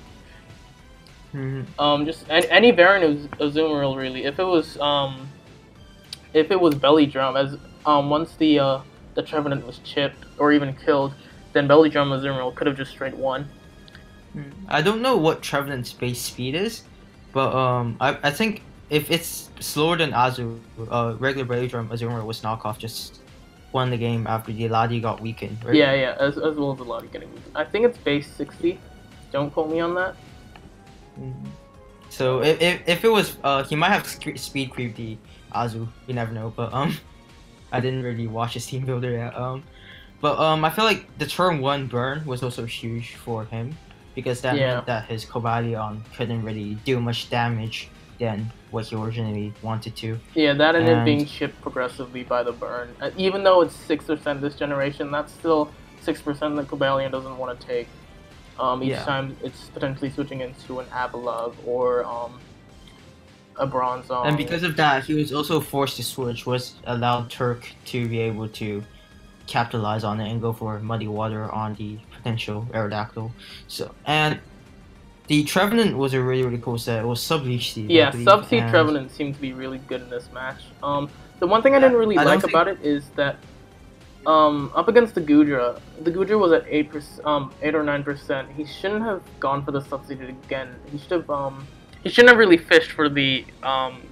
Just any variant of Azumarill really. If it was Belly Drum, as once the Trevenant was chipped or even killed, then Belly Drum Azumarill could have just straight won. I don't know what Trevenant's base speed is, but I think if it's slower than Azu, regular Belly Drum Azumarill was knockoff just won the game after the Ladi got weakened, right? Yeah, as well as the Ladi getting weakened. I think it's base 60. Don't quote me on that. So if it was he might have speed creep the Azu, you never know, but I didn't really watch his team builder yet. But I feel like the turn 1 burn was also huge for him because that meant that his Cobalion couldn't really do much damage than what he originally wanted to. Yeah, that and it being chipped progressively by the burn. Even though it's 6% this generation, that's still 6% that Cobalion doesn't want to take. Each time it's potentially switching into an Avalov or a Bronzong. And because of that, he was also forced to switch, which allowed Turk to be able to capitalize on it and go for Muddy Water on the potential Aerodactyl. So, and the Trevenant was a really, really cool set. It was Sub-Leech Seed. Yeah, Sub-Seed Trevenant seemed to be really good in this match. The one thing I didn't really like about it is that up against the Goodra was at 8 or 9%. He shouldn't have gone for the Sub-Seed again. He shouldn't have really fished for the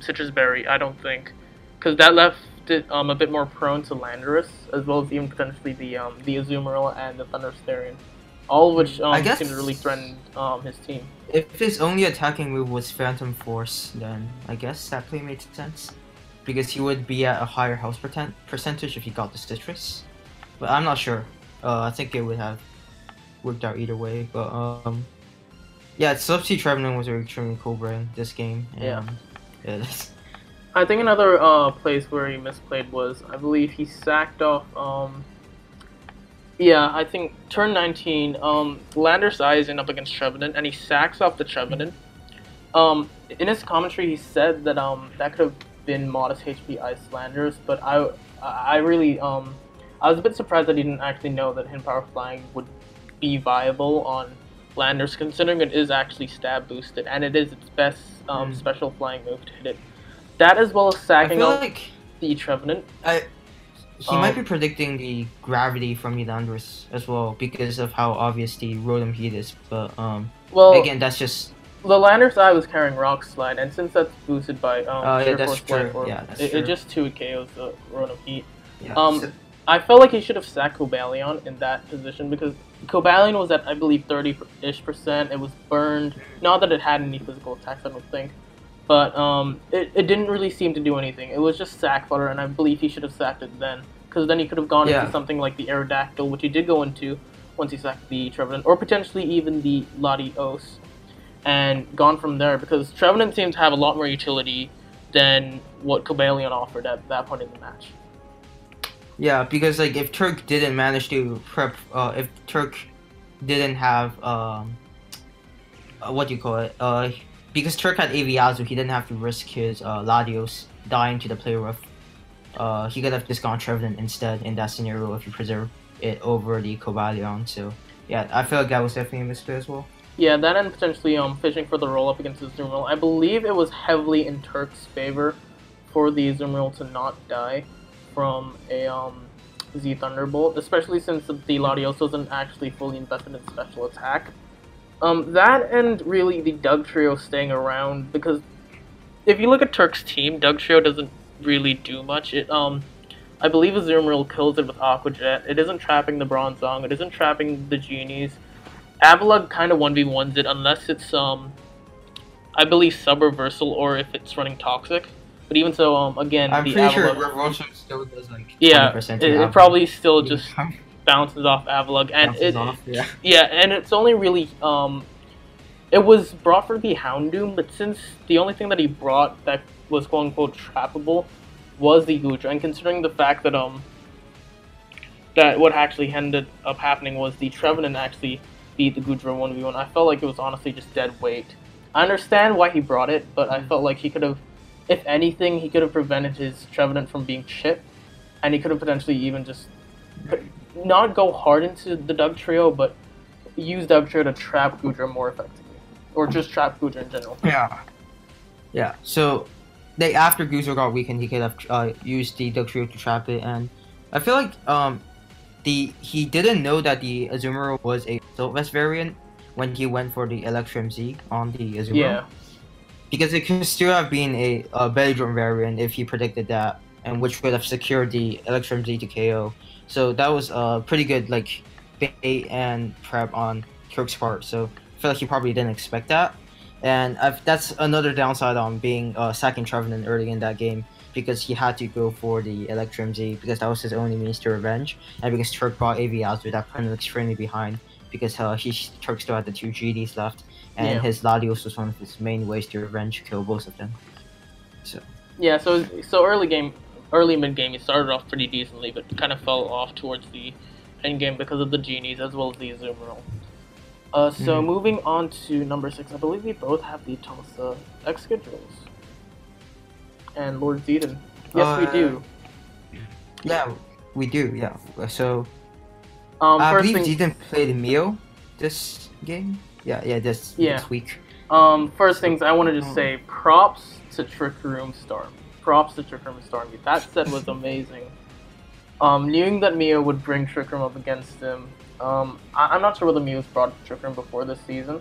Citrus Berry, I don't think, because that left it a bit more prone to Landorus, as well as even potentially the Azumarill and the Thunderstarian, all of which seemed to really threaten his team. If his only attacking move was Phantom Force, then I guess that play made sense, because he would be at a higher health percentage if he got the Citrus. But I'm not sure. I think it would have worked out either way. But yeah, Sub-Sea Trevenant was an extremely cool brand this game. And, yeah. I think another place where he misplayed was, I believe he sacked off Yeah, I think turn 19, Landers Eye up against Trevenant, and he sacks off the Trevenant. In his commentary, he said that that could have been modest HP Ice Landers, but I really I was a bit surprised that he didn't actually know that Hidden Power Flying would be viable on Landers, considering it is actually stab boosted and it is its best special flying move to hit it. That as well as I sacking feel out like the Trevenant. he might be predicting the gravity from Elandris as well because of how obvious the Rotom Heat is. But Well, again, that's just the Landers Eye was carrying Rock Slide, and since that's boosted by yeah, Sheer that's Force Life true. Orb, Yeah, that's it true. just 2 KOs the Rotom Heat. Yeah. I felt like he should have sacked Cobalion in that position because Cobalion was at, I believe, 30-ish%. It was burned. Not that it had any physical attacks, I don't think. But it didn't really seem to do anything. It was just sack fodder, and I believe he should have sacked it then. Because then he could have gone into something like the Aerodactyl, which he did go into once he sacked the Trevenant, or potentially even the Latios, and gone from there. Because Trevenant seemed to have a lot more utility than what Cobalion offered at that point in the match. Yeah, because like if Turk didn't manage to prep, if Turk didn't have what do you call it? Because Turk had Aviazu, he didn't have to risk his Latios dying to the play rough. He could have just gone Trevenant instead in that scenario if you preserve it over the Cobalion. So yeah, I feel like that was definitely a misplay as well. Yeah, that and potentially fishing for the roll up against the Azumarill. I believe it was heavily in Turk's favor for the Azumarill to not die from a Z Thunderbolt, especially since the Latios wasn't actually fully invested in special attack. That and really the Doug Trio staying around, because if you look at Turk's team, Doug Trio doesn't really do much. I believe Azumarill kills it with Aqua Jet. It isn't trapping the Bronzong. It isn't trapping the Genies. Avalugg kind of 1v1s it unless it's I believe sub-reversal or if it's running Toxic. But even so, again, I'm the pretty sure Avalugg, reversal still does like 20% yeah, to it probably still just bounces off Avalugg, and and it's only really it was brought for the Houndoom, but since the only thing that he brought that was quote unquote trappable was the Goodra, and considering the fact that that what actually ended up happening was the Trevenant actually beat the Goodra 1v1, I felt like it was honestly just dead weight. I understand why he brought it, but I felt like he could have, if anything, he could have prevented his Trevenant from being chipped, and he could have potentially even just not go hard into the Doug Trio, but use Doug Trio to trap Goodra more effectively, or just trap Goodra in general. Yeah. Yeah. So, after Goodra got weakened, he could have used the Doug Trio to trap it, and I feel like he didn't know that the Azumarill was a Silt Vest variant when he went for the Electrum Z on the Azumarill. Yeah. Because it could still have been a Belladrum variant if he predicted that, and which would have secured the Electrum Z to KO. So that was pretty good like bait and prep on Turk's part. So I feel like he probably didn't expect that, and that's another downside on being second Trevenant early in that game, because he had to go for the Electrum Z because that was his only means to revenge, and because Turk brought Aviazu, that put him extremely behind because Turk still had the 2 GDs left, and his Latios was one of his main ways to revenge kill both of them. So yeah, so early mid game, he started off pretty decently, but kind of fell off towards the end game because of the Genies as well as the Azumarill. So moving on to number 6, I believe we both have the Tulsa X schedules. And Lord Zedon. Yes, we do. Yeah, we do. Yeah. So I believe Zedon played Mio this game. Yeah, this week. First things I want to just say, props to Trick Room Stormy. Props to Trick Room Stormy. That set was amazing. Knowing that Mio would bring Trick Room up against him. I'm not sure whether Mio's brought Trick Room before this season.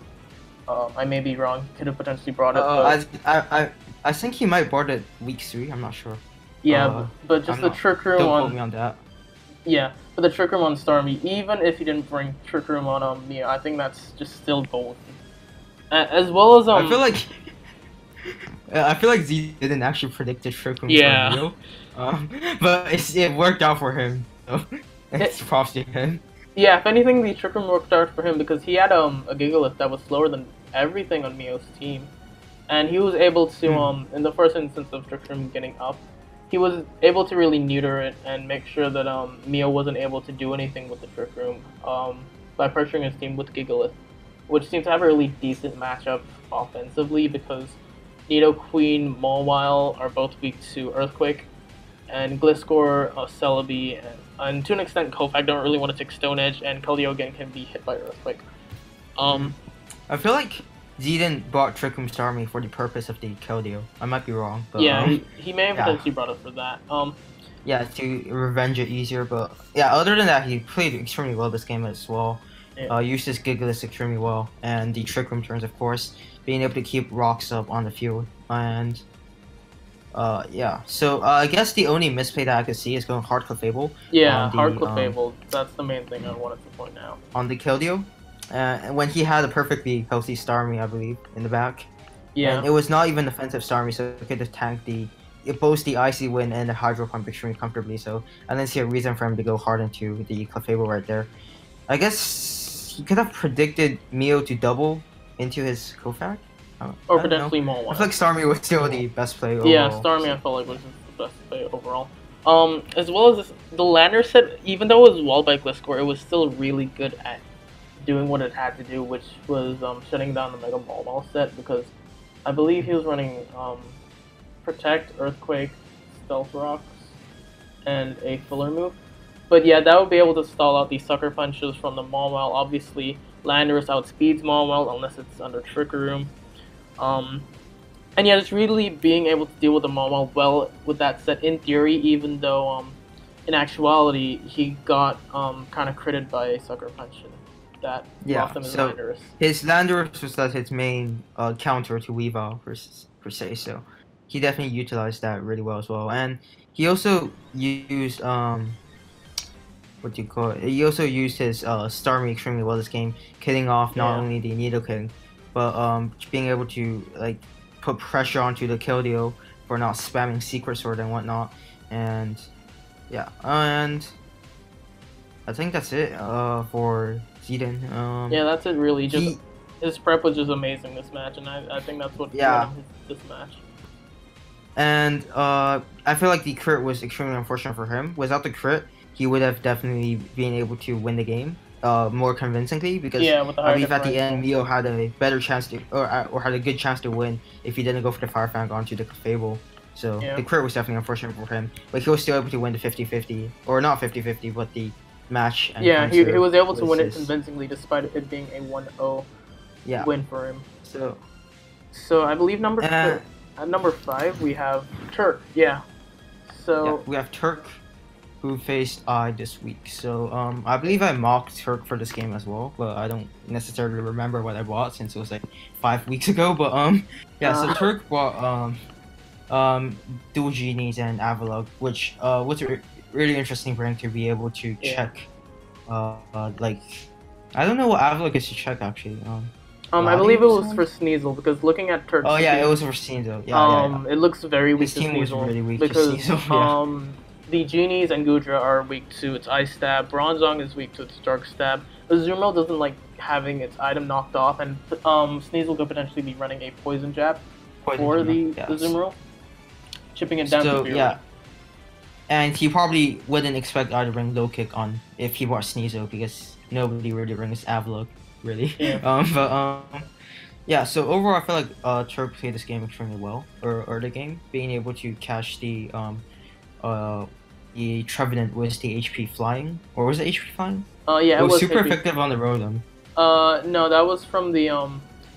I may be wrong. He could have potentially brought it. I think he might brought it week 3. I'm not sure. Yeah, but just the Trick Room don't quote me on that. Yeah, but the Trick Room on Stormy, even if he didn't bring Trick Room on Mio, I think that's just still golden. As well as I feel like Z didn't actually predict the Trick Room for Mio. But it worked out for him. So it's props to him. Yeah, if anything, the Trick Room worked out for him because he had a Gigalith that was slower than everything on Mio's team, and he was able to in the first instance of Trick Room getting up, he was able to really neuter it and make sure that Mio wasn't able to do anything with the Trick Room by pressuring his team with Gigalith, which seemed to have a really decent matchup offensively because Nido Queen, Mawile are both weak to Earthquake, and Gliscor, Celebi, and to an extent Kofag don't really want to take Stone Edge, and Keldeo again can be hit by Earthquake. I feel like Zidane bought Trick Room Starmie for the purpose of the Keldeo. I might be wrong, but yeah, he may have potentially brought it for that. Yeah, to revenge it easier, but yeah, other than that, he played extremely well this game as well. Yeah. Used his Gigalith extremely well, and the Trick Room turns, of course, being able to keep rocks up on the field, and yeah. So I guess the only misplay that I could see is going Hard Clefable. Yeah, Hard Clefable. That's the main thing I wanted to point out. On the Keldeo, when he had a perfectly healthy Starmie, I believe, in the back. Yeah. And it was not even offensive Starmie, so it could have tanked both the Icy Wind and the Hydro Pump extremely comfortably. So I didn't see a reason for him to go hard into the Clefable right there. I guess he could have predicted Mio to double into his Kofag. Or potentially Mawile. I feel like Starmie was still the best play overall. Yeah, Starmie I felt like was the best play overall. As well as the Lander set, even though it was walled by Gliscor, it was still really good at doing what it had to do, which was shutting down the Mega Mawile set, because I believe he was running Protect, Earthquake, Stealth Rocks, and a filler move. But yeah, that would be able to stall out the Sucker Punches from the Mawile. Obviously, Landorus outspeeds Mawile unless it's under Trick Room. And yeah, just really being able to deal with the Mawile well with that set in theory, even though in actuality he got kind of critted by a Sucker Punch that lost him his Landorus. His Landorus was like his main counter to Weavile per se, so he definitely utilized that really well as well. And he also used what do you call it? He also used his Starmie extremely well this game, killing off not only the Nidoking, but being able to like put pressure onto the Keldeo for not spamming Secret Sword and whatnot. And yeah, and I think that's it for Zidane. Yeah, that's it really. Just his prep was just amazing this match, and I think that's what won him this match. And I feel like the crit was extremely unfortunate for him. Without the crit, he would have definitely been able to win the game more convincingly, because I believe at the end Mio had a better chance to, or had a good chance to win if he didn't go for the Fire Fang onto the Fable. So the crit was definitely unfortunate for him, but he was still able to win the 50-50, or not 50-50, but the match. And yeah, he was able to win it convincingly despite it being a 1-0 win for him. So I believe at number 5 we have Turk. Yeah. So we have Turk, who faced I this week. So I believe I mocked Turk for this game as well, but I don't necessarily remember what I bought since it was like 5 weeks ago. But yeah, so Turk bought Dual Genies and Avalugg, which was a really interesting for him to be able to check. Like, I don't know what Avalugg is to check actually. I believe it was for Sneasel, because looking at Turk's team, it was for Sneasel. Yeah, it looks very weak to Sneasel. Was really weak because to Sneasel, the Genies and Goodra are weak to its Ice Stab. Bronzong is weak to its Dark Stab. Azumarill doesn't like having its item knocked off, and Sneasel could potentially be running a Poison Jab for the Azumarill, chipping it down to 0. Yeah. And he probably wouldn't expect I to ring low kick on if he bought Sneasel, because nobody really rings Avalugg, really. Yeah. Yeah, so overall I feel like Turk played this game extremely well, or the game, being able to catch the Trevenant was the HP flying, or was it HP flying? Yeah, it was super effective on the Rotom. No, that was from the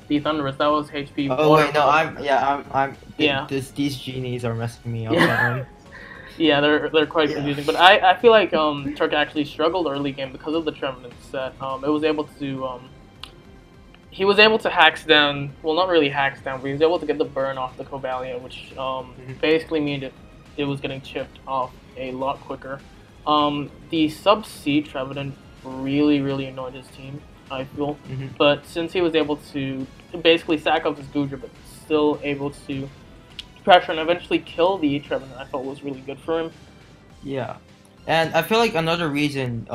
Thunderous. That was HP. Oh wait, no, I'm these Genies are messing me up. Yeah, they're quite confusing. But I feel like Turk actually struggled early game because of the Trevenant set. It was able to he was able to hacks down. Well, not really hacks down, but he was able to get the burn off the Cobalion, which basically meant it was getting chipped off a lot quicker. The Sub-C Trevenant really annoyed his team, I feel. But since he was able to basically sack up his Goodra, but still able to pressure and eventually kill the Trevenant, I felt was really good for him. Yeah, and I feel like another reason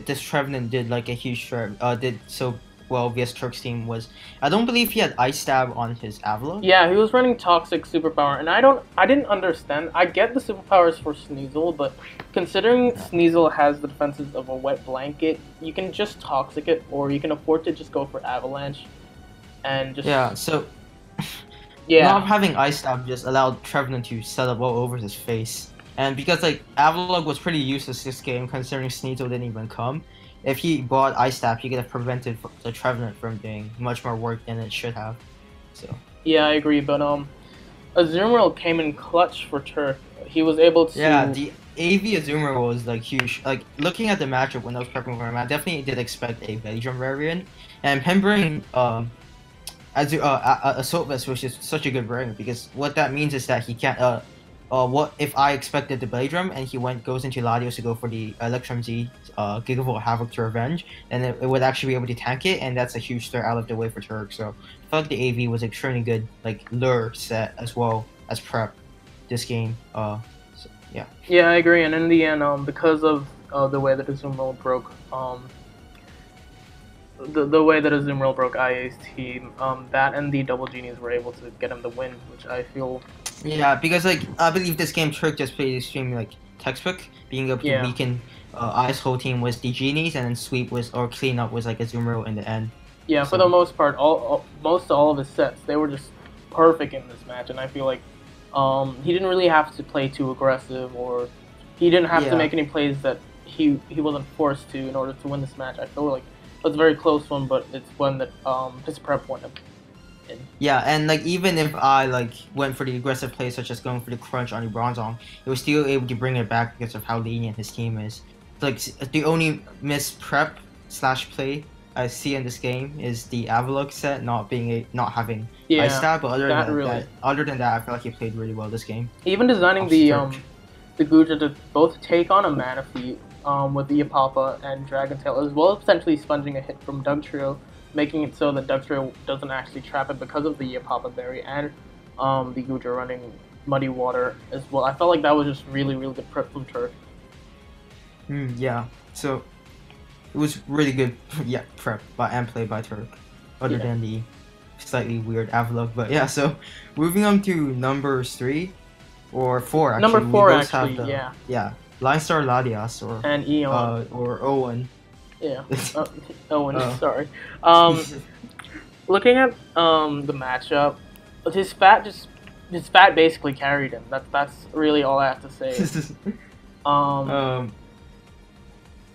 this Trevenant did like a huge did so well vs Turk's team was I don't believe he had Ice Stab on his Avalon. Yeah, he was running Toxic Superpower, and I didn't understand. I get the superpowers for Sneasel, but considering Yeah. Sneasel has the defenses of a Wet Blanket, you can just Toxic it, or you can afford to just go for Avalanche, and just Yeah, so yeah, not having Ice Stab just allowed Trevenant to set up all over his face. And because like Avalon was pretty useless this game, considering Sneasel didn't even come, if he bought Ice Stab, he could have prevented the Trevenant from doing much more work than it should have. So yeah, I agree. But Azumarill came in clutch for Turk. He was able to. yeah, the AV Azumarill was like huge. Like looking at the matchup when I was prepping for him, I definitely did expect a Belgium variant, and him bringing Assault Vest, which is such a good variant because what that means is that he can't what if I expected the Blade Drum and he goes into Latios to go for the Electrum Z Gigavolt Havoc to Revenge, and it would actually be able to tank it, and that's a huge threat out of the way for Turk. So I felt like the AV was extremely good, like lure set as well as prep this game. So, yeah. Yeah, I agree. And in the end, because of the way that Azumarill broke, the way that Azumarill broke IA's team, that and the Double Genies were able to get him the win, which I feel. Yeah, because like I believe this game Turk just played extremely like textbook, being able to Yeah. weaken I's whole team was the genies, and then sweep was or clean up was like a Azumarill in the end. Yeah, for the most part, most all of his sets, they were just perfect in this match, and I feel like he didn't really have to play too aggressive, or he didn't have to make any plays that he wasn't forced to in order to win this match. I feel like it was a very close one, but it's one that his prep won him. Yeah, and like even if I like went for the aggressive play such as going for the crunch on the Bronzong, he was still able to bring it back because of how lenient his team is. Like the only miss prep slash play I see in this game is the Avalok set not having Ice Stab, but other than that, I feel like he played really well this game. Even designing the Guja to both take on a Mana Feat with the Yapapa and Dragon Tail, as well as potentially sponging a hit from Dugtrio, making it so that Dugtrio doesn't actually trap it because of the Yapapa Berry and the Guja running Muddy Water as well. I felt like that was just really, really good prep from Turk. Yeah, so it was really good, prep and play by Turk, other than the slightly weird Avalok. But yeah, so moving on to numbers 3 or 4. Actually, number 4 actually, Line Star Latias and Eon or Owen. Yeah, Owen. Sorry. Looking at the matchup, his fat basically carried him. That's really all I have to say.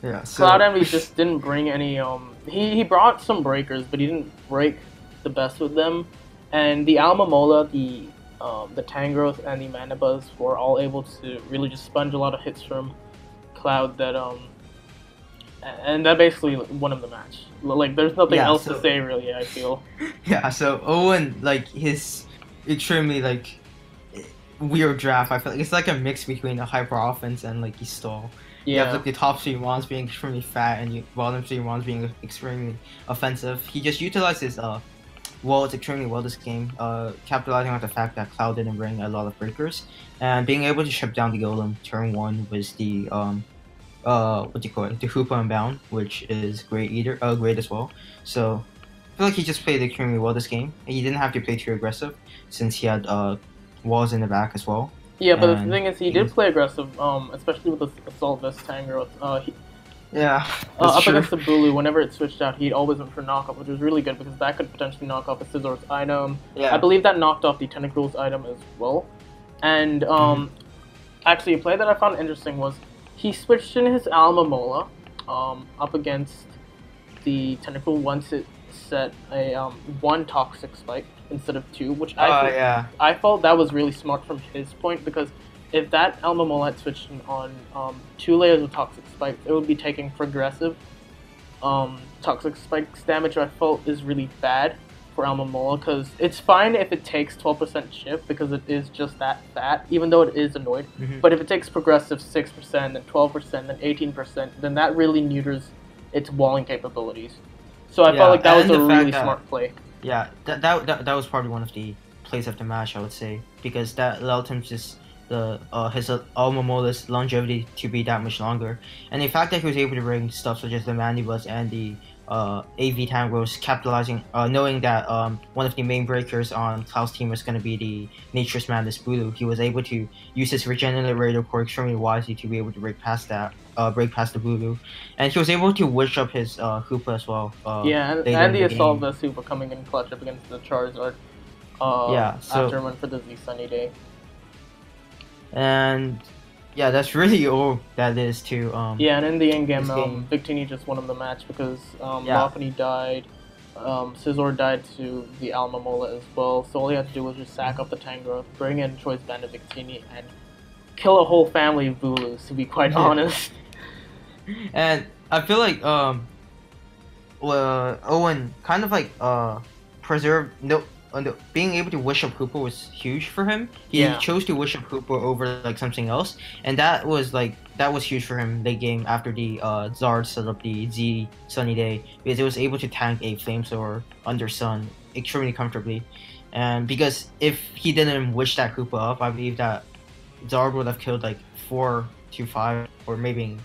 Yeah. So Cloud Envy just didn't bring any. He brought some breakers, but he didn't break the best with them. And the Almamola, the Tangrowth, and the Manabuzz were all able to really just sponge a lot of hits from Cloud that and that basically won him the match. Like there's nothing else to say really. I feel. Yeah. So Owen, like his extremely like weird draft. I feel like it's like a mix between a hyper offense and like his stall. Yeah. You have like the top 3 mons being extremely fat and bottom 3 mons being extremely offensive. He just utilizes walls extremely well this game, capitalizing on the fact that Cloud didn't bring a lot of breakers, and being able to shut down the golem turn 1 was the what do you call it? The Hoopa Unbound, which is great as well. So I feel like he just played extremely well this game. He didn't have to play too aggressive since he had walls in the back as well. Yeah, but the thing is, he did play aggressive, especially with the Assault Vest Tangrowth. Up against the Bulu, whenever it switched out, he always went for knockoff, which was really good because that could potentially knock off a Scizor's item. Yeah. I believe that knocked off the Tentacruel's item as well. And actually, a play that I found interesting was he switched in his Almamola up against the Tentacruel once it set a 1 Toxic Spike instead of 2, which I felt that was really smart from his point, because if that Almamola had switched on 2 layers of Toxic Spikes, it would be taking progressive Toxic Spikes damage, which I felt is really bad for Almamola, because it's fine if it takes 12% shift because it is just that fat, even though it is annoyed. But if it takes progressive 6%, then 12%, then 18%, then that really neuters its walling capabilities. So I felt like that was a really smart play. Yeah, that was probably one of the plays of the match, I would say, because that allowed him just his Almamola's longevity to be that much longer, and the fact that he was able to bring stuff such as the Manibus and the AV Tangrowth capitalizing, knowing that one of the main breakers on Cloud's team was going to be the Nature's Madness Bulu. He was able to use his Regenerator core extremely wisely to be able to break past the Bulu, and he was able to wish up his Hoopa as well. Yeah, Later and in the the Assault game. Vest Super coming in clutch up against the Charizard. Yeah, so After one for the Z Sunny Day. and yeah, that's really all that is to Yeah, and in the end game, this game. Victini just won him the match because Yeah. Lopunny died, Scizor died to the Almamola as well, so all he had to do was just sack up the Tangrowth, bring in Choice Band of Victini, and kill a whole family of Bulus, to be quite honest. And I feel like Owen kind of like preserved being able to wish up Hooper was huge for him. He chose to wish up Hooper over like something else, and that was huge for him late game after the Zard set up the Z Sunny Day, because it was able to tank a Flamethrower under Sun extremely comfortably. And because if he didn't wish that Hooper up, I believe that Zard would have killed like 4 to 5 or maybe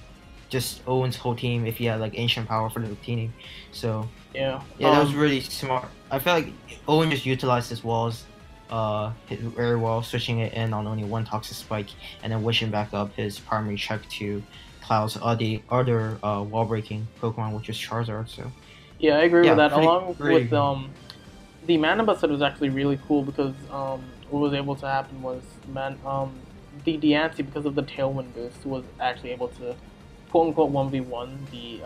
just Owen's whole team if he had like ancient power for the Victini. So yeah, that was really smart. I feel like Owen just utilized his walls very well, switching it in on only one toxic spike and then wishing back up his primary check to Cloud's other wall breaking Pokemon, which is Charizard. So yeah, I agree with that. Along pretty with the Manabus set was actually really cool because what was able to happen was the Deancey, because of the Tailwind boost, was actually able to quote unquote 1v1 the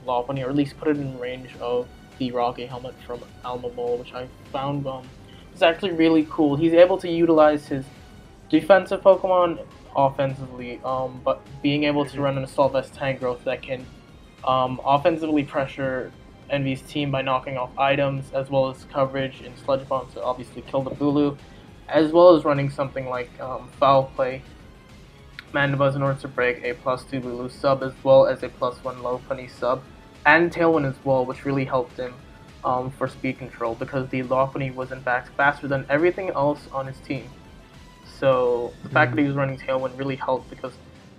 Lopunny, or at least put it in range of the Rocky Helmet from Almamola, which I found was actually really cool. He's able to utilize his defensive Pokemon offensively, but being able to run an Assault Vest Tangrowth that can offensively pressure Envy's team by knocking off items, as well as coverage in Sludge Bomb to obviously kill the Bulu, as well as running something like Foul Play Mandibuzz in order to break a +2 Bulu sub, as well as a +1 Lopunny sub, and Tailwind as well, which really helped him for speed control, because the Lopunny was in fact faster than everything else on his team. So the fact that he was running Tailwind really helped, because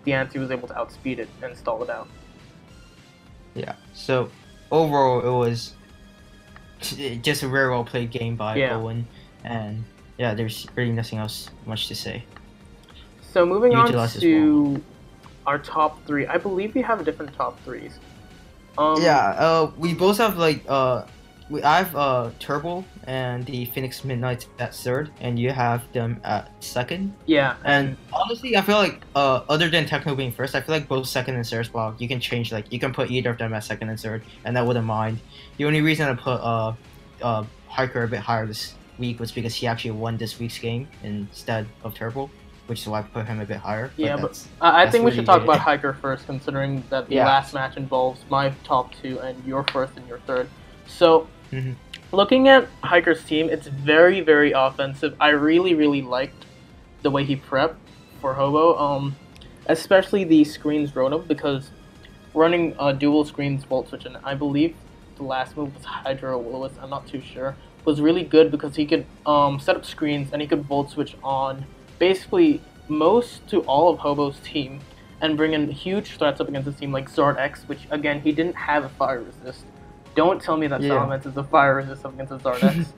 Deancey was able to outspeed it and stall it out. Yeah, so overall it was just a very well played game by Owen, and yeah, there's really nothing else much to say. So moving on to our top 3, I believe we have different top 3s. We both have like I have Turbo and the Phoenix Midnight at 3rd, and you have them at 2nd. Yeah, and honestly, I feel like other than Techno being 1st, I feel like both 2nd and 3rd spot you can change, like you can put either of them at 2nd and 3rd, and I wouldn't mind. The only reason I put Hiker a bit higher this week was because he actually won this week's game instead of Turbo, which is why I put him a bit higher. Yeah, but I think we should talk about Hiker first, considering that the last match involves my top 2 and your 1st and your 3rd. So, looking at Hiker's team, it's very, very offensive. I really, really liked the way he prepped for Hobo, especially the screens Rotom, because running dual screens Volt Switch, and I believe the last move was Hydro Will-O-Wisp, I'm not too sure, was really good because he could set up screens and he could Volt Switch on basically most to all of Hobo's team and bring in huge threats up against a team like Zard-X, which again, he didn't have a fire resist. Don't tell me that Salamence is a fire resist up against a Zard-X.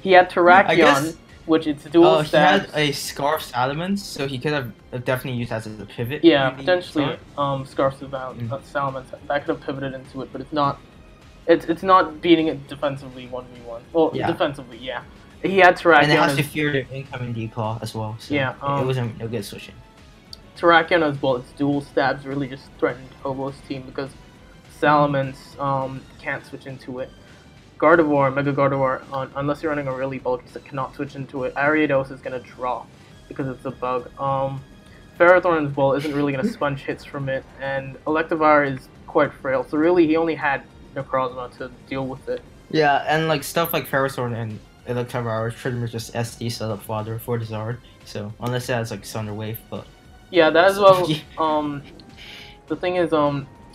He had Terrakion, which it's dual stats. He had a Scarf Salamence, so he could have definitely used that as a pivot. Yeah, potentially Scarf Salamence. That could have pivoted into it, but it's not. It's not beating it defensively 1v1. Well, defensively, yeah. He had Terrakion. And it has to fear the incoming Declaw as well. So yeah, it wasn't a good switching. Terrakion as well, its dual stabs really just threatened Hobo's team because Salamence can't switch into it. Gardevoir, Mega Gardevoir, unless you're running a really bulky set, cannot switch into it. Ariados is going to draw because it's a bug. Ferrothorn as well isn't really going to sponge hits from it, and Electivire is quite frail, so really he only had Necrozma to deal with it. Yeah, and like stuff like Ferrothorn and Electivire is pretty much just SD setup fodder for the Zard, so unless it has like Thunder Wave, but... Yeah, that as well, the thing is,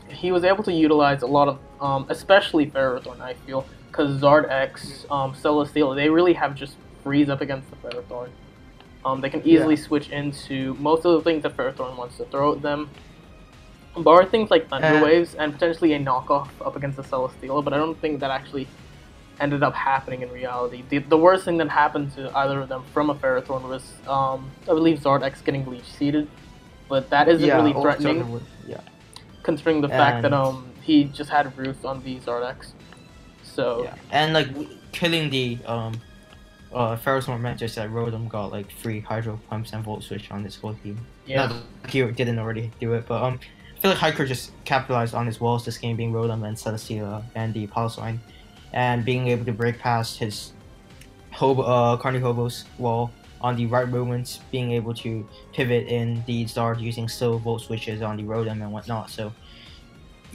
he was able to utilize a lot of, especially Ferrothorn, I feel, because Zard-X, Celesteela, they really have just freeze up against the Ferrothorn. They can easily switch into most of the things that Ferrothorn wants to throw at them. bar things like Thunder Uh, Waves and potentially a knockoff up against the Celesteela, but I don't think that actually ended up happening in reality. The worst thing that happened to either of them from a Ferrothorn was, I believe, ZardX getting Leech seeded, but that isn't yeah, really also threatening, yeah, considering the fact that and he just had Roost on the ZardX. So yeah, and like killing the Ferrothorn meant just that Rotom got like 3 Hydro Pumps and Volt Switch on his whole team. yeah, Not that he didn't already do it, but I feel like Hiker just capitalized on his walls this game, being Rotom and Celesteela and the Palisade, and being able to break past his Carney Hobo's wall on the right movements, being able to pivot in the Zard using still Volt Switches on the Rotom and whatnot. So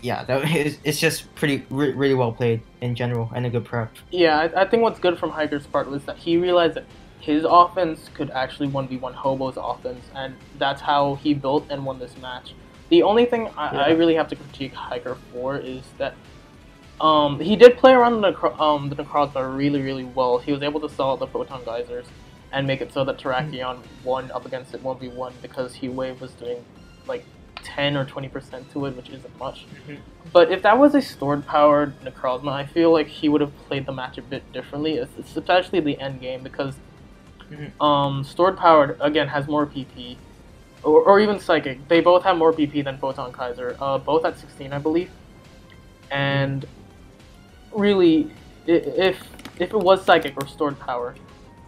yeah, it's just really well played in general and a good prep. yeah. I think what's good from Hiker's part was that he realized that his offense could actually 1v1 Hobo's offense, and that's how he built and won this match. The only thing I really have to critique Hiker for is that he did play around the Necrozma really well. He was able to sell out the Photon Geysers and make it so that Terrakion won up against it 1v1 because Heat Wave was doing like 10 or 20% to it, which isn't much. But if that was a stored-powered Necrozma, I feel like he would have played the match a bit differently, especially the end game, because stored-powered, again, has more PP, or even Psychic. They both have more PP than Photon Kaiser, both at 16, I believe. And really, if it was Psychic or stored power,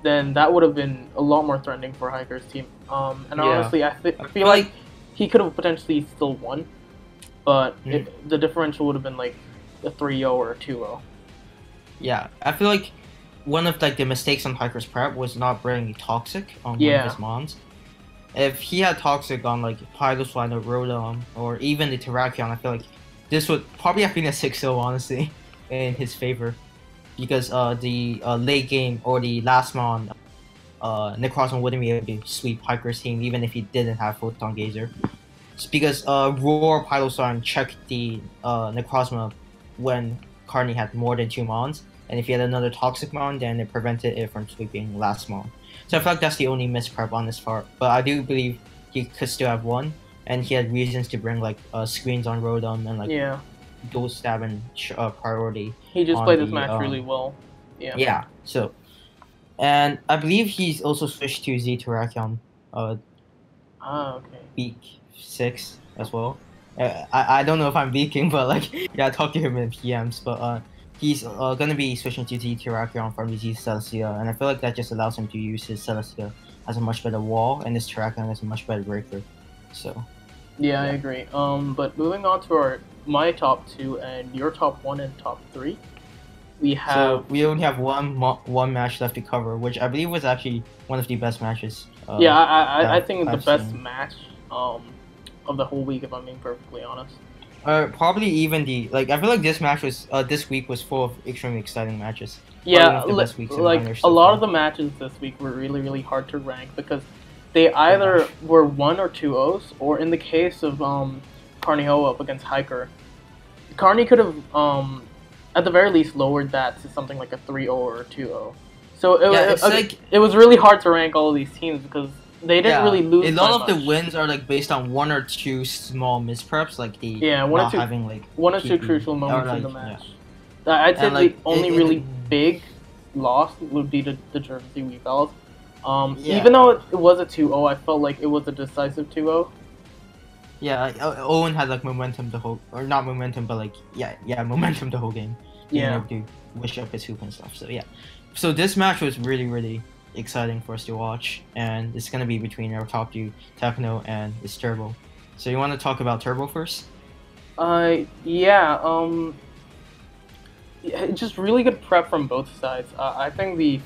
then that would have been a lot more threatening for Hiker's team. And honestly, I feel like he could have potentially still won, but the differential would have been like a 3-0 or a 2-0. Yeah, I feel like one of like the mistakes on Hiker's prep was not bringing Toxic on one of his mons. If he had Toxic on like Piloswine or Rotom or even the Terrakion, I feel like this would probably have been a 6-0 honestly in his favor, because the late game or the last mon, Necrozma wouldn't be able to sweep Hiker's team even if he didn't have Photon Gazer. It's because Roar Piloswine checked the Necrozma when Carney had more than 2 mons, and if he had another Toxic mon, then it prevented it from sweeping last mon. So I feel like that's the only misprep on this part, but I do believe he could still have won, and he had reasons to bring like screens on Rotom and like dual stab and priority. He just played this match really well. Yeah. So, and I believe he's also switched to Z Terrakion. Okay. Beak 6 as well. I don't know if I'm beaking, but like yeah, I talked to him in PMs, but he's gonna be switching to Z Terrakion from the Z Celestia, and I feel like that just allows him to use his Celestia as a much better wall, and his Terrakion as a much better breaker. So. Yeah, I agree. But moving on to my top 2 and your top 1 and top 3, we have. So we only have one match left to cover, which I believe was actually one of the best matches. Yeah, I think it's the best match of the whole week, if I'm being perfectly honest. Probably even the I feel like this match was this week was full of extremely exciting matches. Yeah, like a lot of the matches this week were really hard to rank because they either were 1 or 2-0s, or in the case of Carney-Ho up against Hiker, Carney could have at the very least lowered that to something like a 3-0 or a 2-0. So it was really hard to rank all of these teams because they didn't really lose. A lot of the wins are like based on 1 or 2 small mispreps, like the one or two crucial moments in the match. I'd say the only really big loss would be the Jersey Weavels. Even though it was a 2-0, I felt like it was a decisive 2-0. Yeah, Owen had like momentum the whole, or not momentum, but like momentum the whole game. Being able to wish up his hoop and stuff. So yeah, so this match was really exciting for us to watch, and it's gonna be between our top 2, Techno and this Turbo. So you want to talk about Turbo first? Just really good prep from both sides. I think the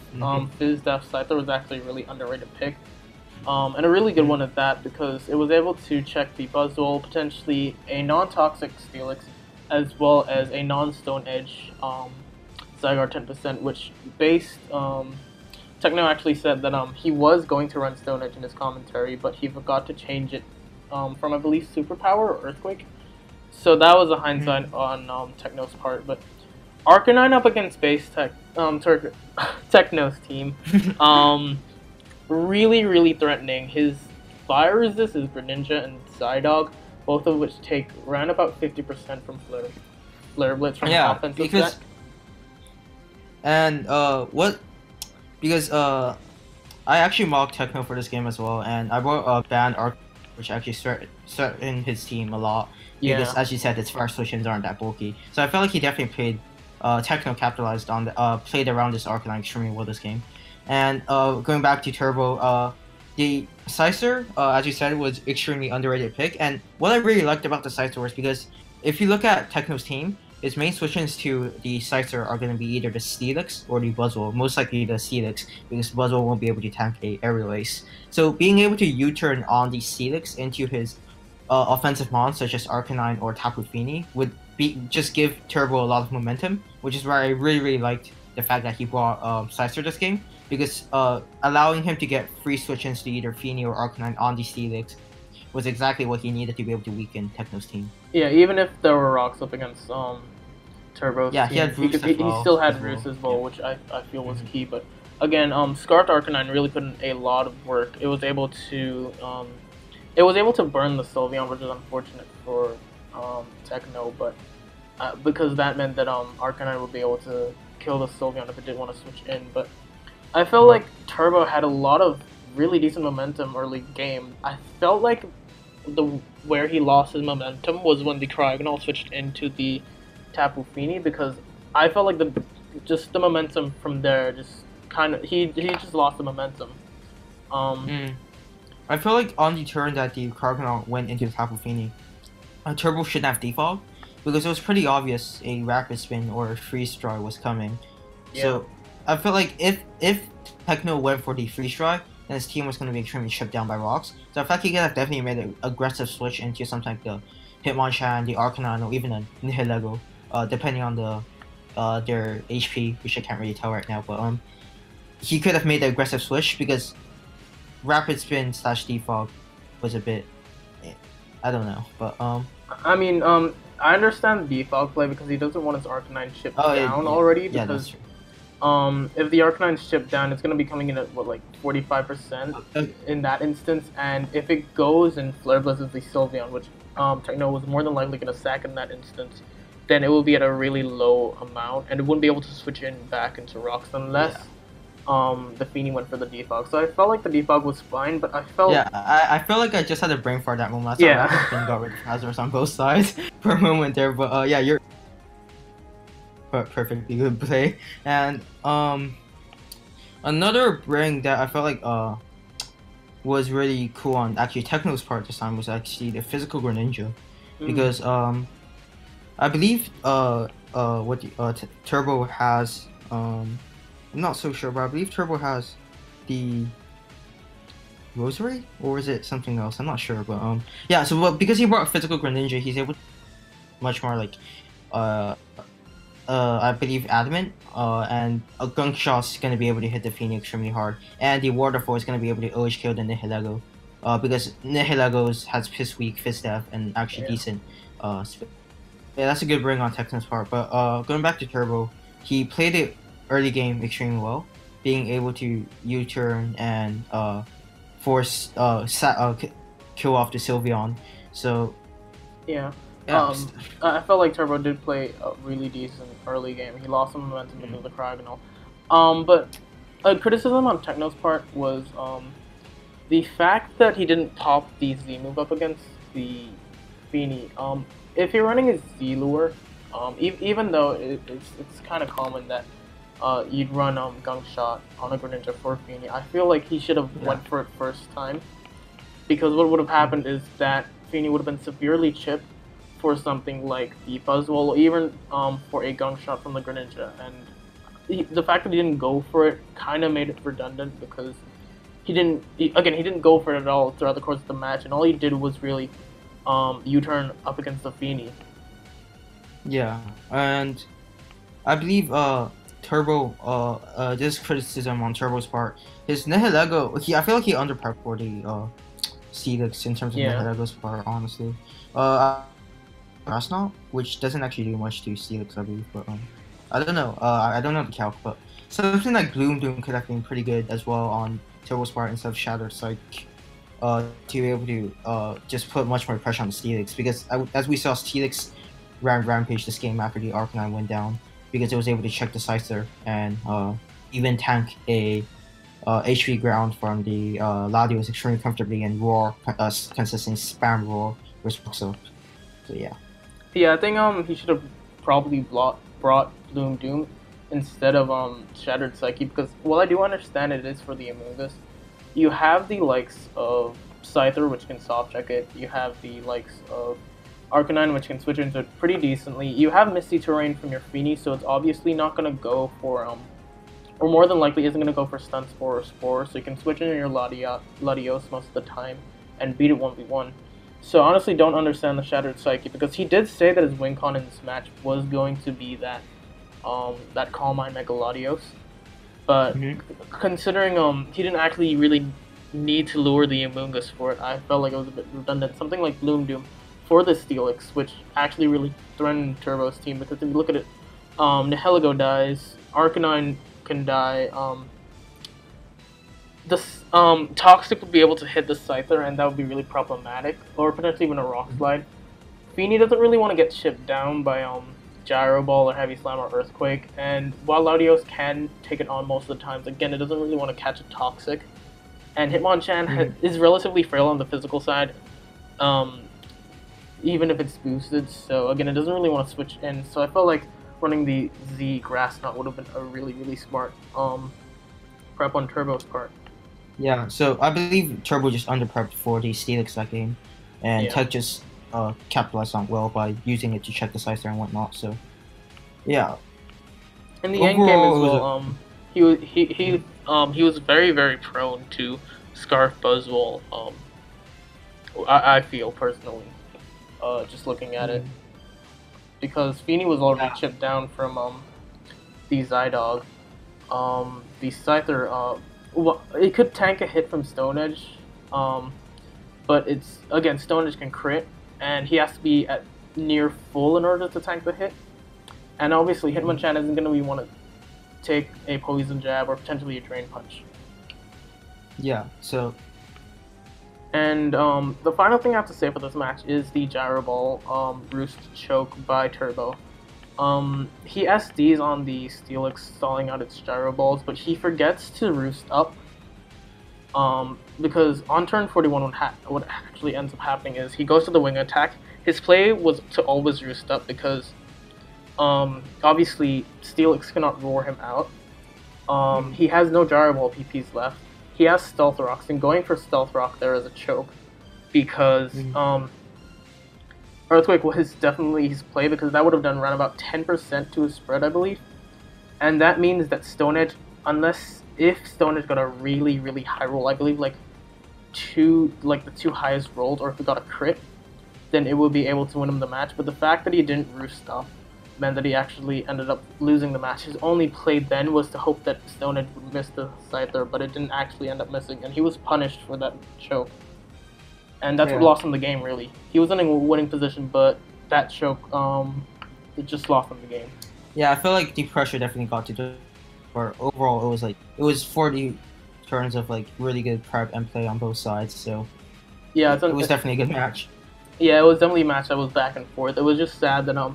Fizz Def Scyther was actually a really underrated pick. And a really good one at that, because it was able to check the Buzzwole, potentially a non-toxic Steelix, as well as a non-Stone Edge Zygarde 10%, which based Techno actually said that he was going to run Stone Edge in his commentary, but he forgot to change it from, I believe, Superpower or Earthquake. So that was a hindsight on Techno's part, but Arcanine up against Techno's team, really threatening. His fire resist is Greninja and Psydog, both of which take around about 50% from Flare Blitz from Yeah, offensive because stack. and what because I actually mocked Techno for this game as well, and I brought a banned arc, which actually threatened his team a lot because, Yeah. as you said, his fire switches aren't that bulky. So I felt like he definitely played. Techno capitalized on the played around this Arcanine extremely well this game, and going back to Turbo, the Scyther, as you said, was extremely underrated pick. And what I really liked about the Scyther was because if you look at Techno's team, his main switch-ins to the Scyther are going to be either the Steelix or the Buzzwole, most likely the Steelix, because Buzzwole won't be able to tank a aerial ace. So being able to U-turn on the Steelix into his offensive mons, such as Arcanine or Tapu Fini, would just give Turbo a lot of momentum, which is why I really liked the fact that he brought Scyther this game, because allowing him to get free switch-ins to either Fini or Arcanine on the Steelix was exactly what he needed to be able to weaken Techno's team. Yeah, even if there were rocks up against Turbo's Yeah, team, he had Roost as he well. still had Roost as well, Yeah. which I feel was key. But again, Scarlet Arcanine really put in a lot of work. It was able to burn the Sylveon, which is unfortunate for Techno, but because that meant that Arcanine would be able to kill the Sylveon if it did want to switch in. But I felt like Turbo had a lot of really decent momentum early game. I felt like where he lost his momentum was when the Cryogonal switched into the Tapu Fini, because I felt like the momentum from there just kind of he just lost the momentum. I feel like on the turn that the Cryogonal went into the Tapu Fini, Turbo shouldn't have default because it was pretty obvious a Rapid Spin or a Freeze Dry was coming. Yeah. So I feel like if Techno went for the Freeze Dry, then his team was going to be extremely chipped down by rocks. So I feel like he could have definitely made an aggressive switch into something like the Hitmonchan, the Arcanine, or even a Nihilego, depending on their HP, which I can't really tell right now. But he could have made the aggressive switch because Rapid Spin / Defog was a bit, I don't know, but I mean, I understand the default play because he doesn't want his Arcanine shipped down already. Yeah, Because that's true. if the Arcanine's shipped down, it's gonna be coming in at what, like 45% in that instance, and if it goes and Flare Blizzes the Sylveon, which Techno was more than likely gonna sack in that instance, then it will be at a really low amount, and it wouldn't be able to switch in back into rocks unless the Fini went for the defog. So I felt like the defog was fine, but I felt I feel like I just had a brain fart that moment. I thought Rapid Spin got rid of Hazards on both sides for a moment there, but yeah, you're perfectly good play. And another bring that I felt like was really cool on actually Techno's part this time was actually the physical Greninja, because I believe Turbo has I'm not so sure, but I believe Turbo has the Rosary, or is it something else? I'm not sure, but yeah. So because he brought physical Greninja, he's able to much more like I believe adamant, and a gunk shot's gonna be able to hit the Phoenix extremely hard, and the waterfall is gonna be able to OH kill the Nihilego, because Nihilegos has piss weak, fist death, and actually decent yeah, that's a good bring on Texan's part. But going back to Turbo, he played it early game extremely well, being able to U-turn and force kill off the Sylveon. So yeah. I felt like Turbo did play a really decent early game. He lost some momentum because of the Cryogonal. But a criticism on Techno's part was the fact that he didn't pop the Z move up against the Fini. If you're running a Z lure, even though it's kind of common that you'd run Gunk Shot on a Greninja for Fini, I feel like he should have went for it first time, because what would have happened is that Fini would have been severely chipped for something like the Buzzwole, or even for a Gunk Shot from the Greninja, and the fact that he didn't go for it kind of made it redundant, because he didn't go for it at all throughout the course of the match, and all he did was really U-turn up against the Fini. Yeah, and I believe Turbo this criticism on Turbo's part, his Nihilego, I feel like he underprepped for the Steelix in terms of Nihilego's part, honestly. Not, which doesn't actually do much to Steelix, I believe, but I don't know. I don't know the calc, but something like Gloom Doom could have been pretty good as well on Turbo's part instead of Shattered Psych. to be able to just put much more pressure on the Steelix because as we saw, Steelix ran rampage this game after the Arcanine went down because it was able to check the Scyther and even tank a HP ground from the Latios extremely comfortably and roar consistently spam roar with Roxo. So yeah. Yeah, I think he should have probably brought Bloom Doom instead of Shattered Psyche because while I do understand it is for the Amoonguss, you have the likes of Scyther which can soft check it. You have the likes of Arcanine which can switch into it pretty decently. You have Misty Terrain from your Feeny, so it's obviously not gonna go for or more than likely isn't gonna go for Stun Spore or Spore. So you can switch into your Latios most of the time and beat it 1v1. So honestly, don't understand the Shattered Psyche because he did say that his win con in this match was going to be that Calm Mind Mega Latios, but considering he didn't actually really need to lure the Amoonguss for it, I felt like it was a bit redundant. Something like Bloom Doom for the Steelix, which actually really threatened Turbo's team because if you look at it, Nihilego dies, Arcanine can die. This Toxic would be able to hit the Scyther, and that would be really problematic, or potentially even a Rock Slide. Feeny doesn't really want to get chipped down by Gyro Ball or Heavy Slam or Earthquake, and while Latios can take it on most of the times, again, it doesn't really want to catch a Toxic. And Hitmonchan is relatively frail on the physical side, even if it's boosted. So again, it doesn't really want to switch in. So I felt like running the Z Grass Knot would have been a really smart prep on Turbo's part. Yeah, so I believe Turbo just under-prepped for the Steelix that game, and Tech just capitalized on well by using it to check the Scyther and whatnot, so yeah. In the end game as well, he was very prone to Scarf Buzzwole, I feel personally, just looking at it. Because Feeny was already chipped down from the Zydog. The Scyther, well, it could tank a hit from Stone Edge, but it's again Stone Edge can crit, and he has to be at near full in order to tank the hit. And obviously, Hitmonchan isn't going to want to take a Poison Jab or potentially a Drain Punch. Yeah. So. And the final thing I have to say for this match is the Gyro Ball Roost Choke by Turbo. He SDs on the Steelix stalling out its Gyro Balls, but he forgets to Roost up. Because on turn 41, what actually ends up happening is he goes to the Wing Attack. His play was to always Roost up because obviously Steelix cannot roar him out. He has no Gyro Ball PPs left. He has Stealth Rocks, and going for Stealth Rock there is a choke because Earthquake was definitely his play because that would have done around about 10% to his spread, I believe. And that means that Stone Edge, if Stone Edge got a really high roll, I believe the two highest rolls, or if he got a crit, then it would be able to win him the match. But the fact that he didn't Roost up meant that he actually ended up losing the match. His only play then was to hope that Stone Edge would miss the Scyther, but it didn't actually end up missing, and he was punished for that choke. And that's what lost him the game, really. He was in a winning position, but that choke, it just lost him the game. Yeah, I feel like the pressure definitely got to do. But overall, it was 40 turns of really good prep and play on both sides. So yeah, it was definitely a good match. Yeah, it was definitely a match that was back and forth. It was just sad that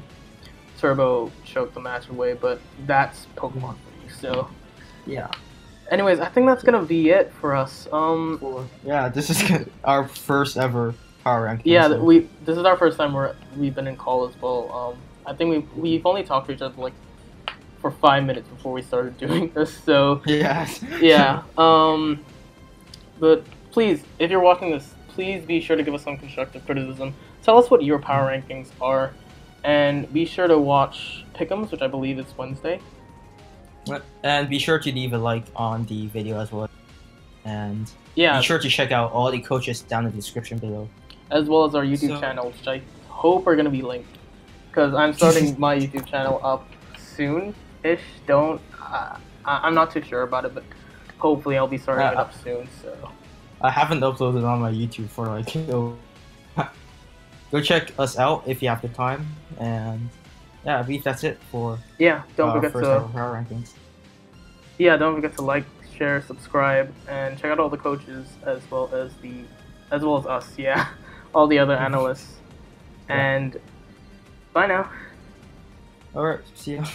Turbo choked the match away, but that's Pokemon for you. So yeah. Anyways, I think that's gonna be it for us. Yeah, this is our first ever power ranking. Yeah, so. This is our first time we've been in call as well. I think we've only talked to each other for 5 minutes before we started doing this. So yeah. But please, if you're watching this, please be sure to give us some constructive criticism. Tell us what your power rankings are, and be sure to watch Pick'ems, which I believe is Wednesday. And be sure to leave a like on the video as well. And be sure to check out all the coaches down in the description below. As well as our YouTube channel, which I hope are going to be linked. Because I'm starting my YouTube channel up soon-ish. I'm not too sure about it, but hopefully I'll be starting it up soon. So I haven't uploaded on my YouTube for go check us out if you have the time. And yeah, I believe that's it for don't forget to power rankings. Yeah, don't forget to like, share, subscribe, and check out all the coaches as well as the as well as us. Yeah, all the other analysts. Yeah. And bye now. All right. See ya.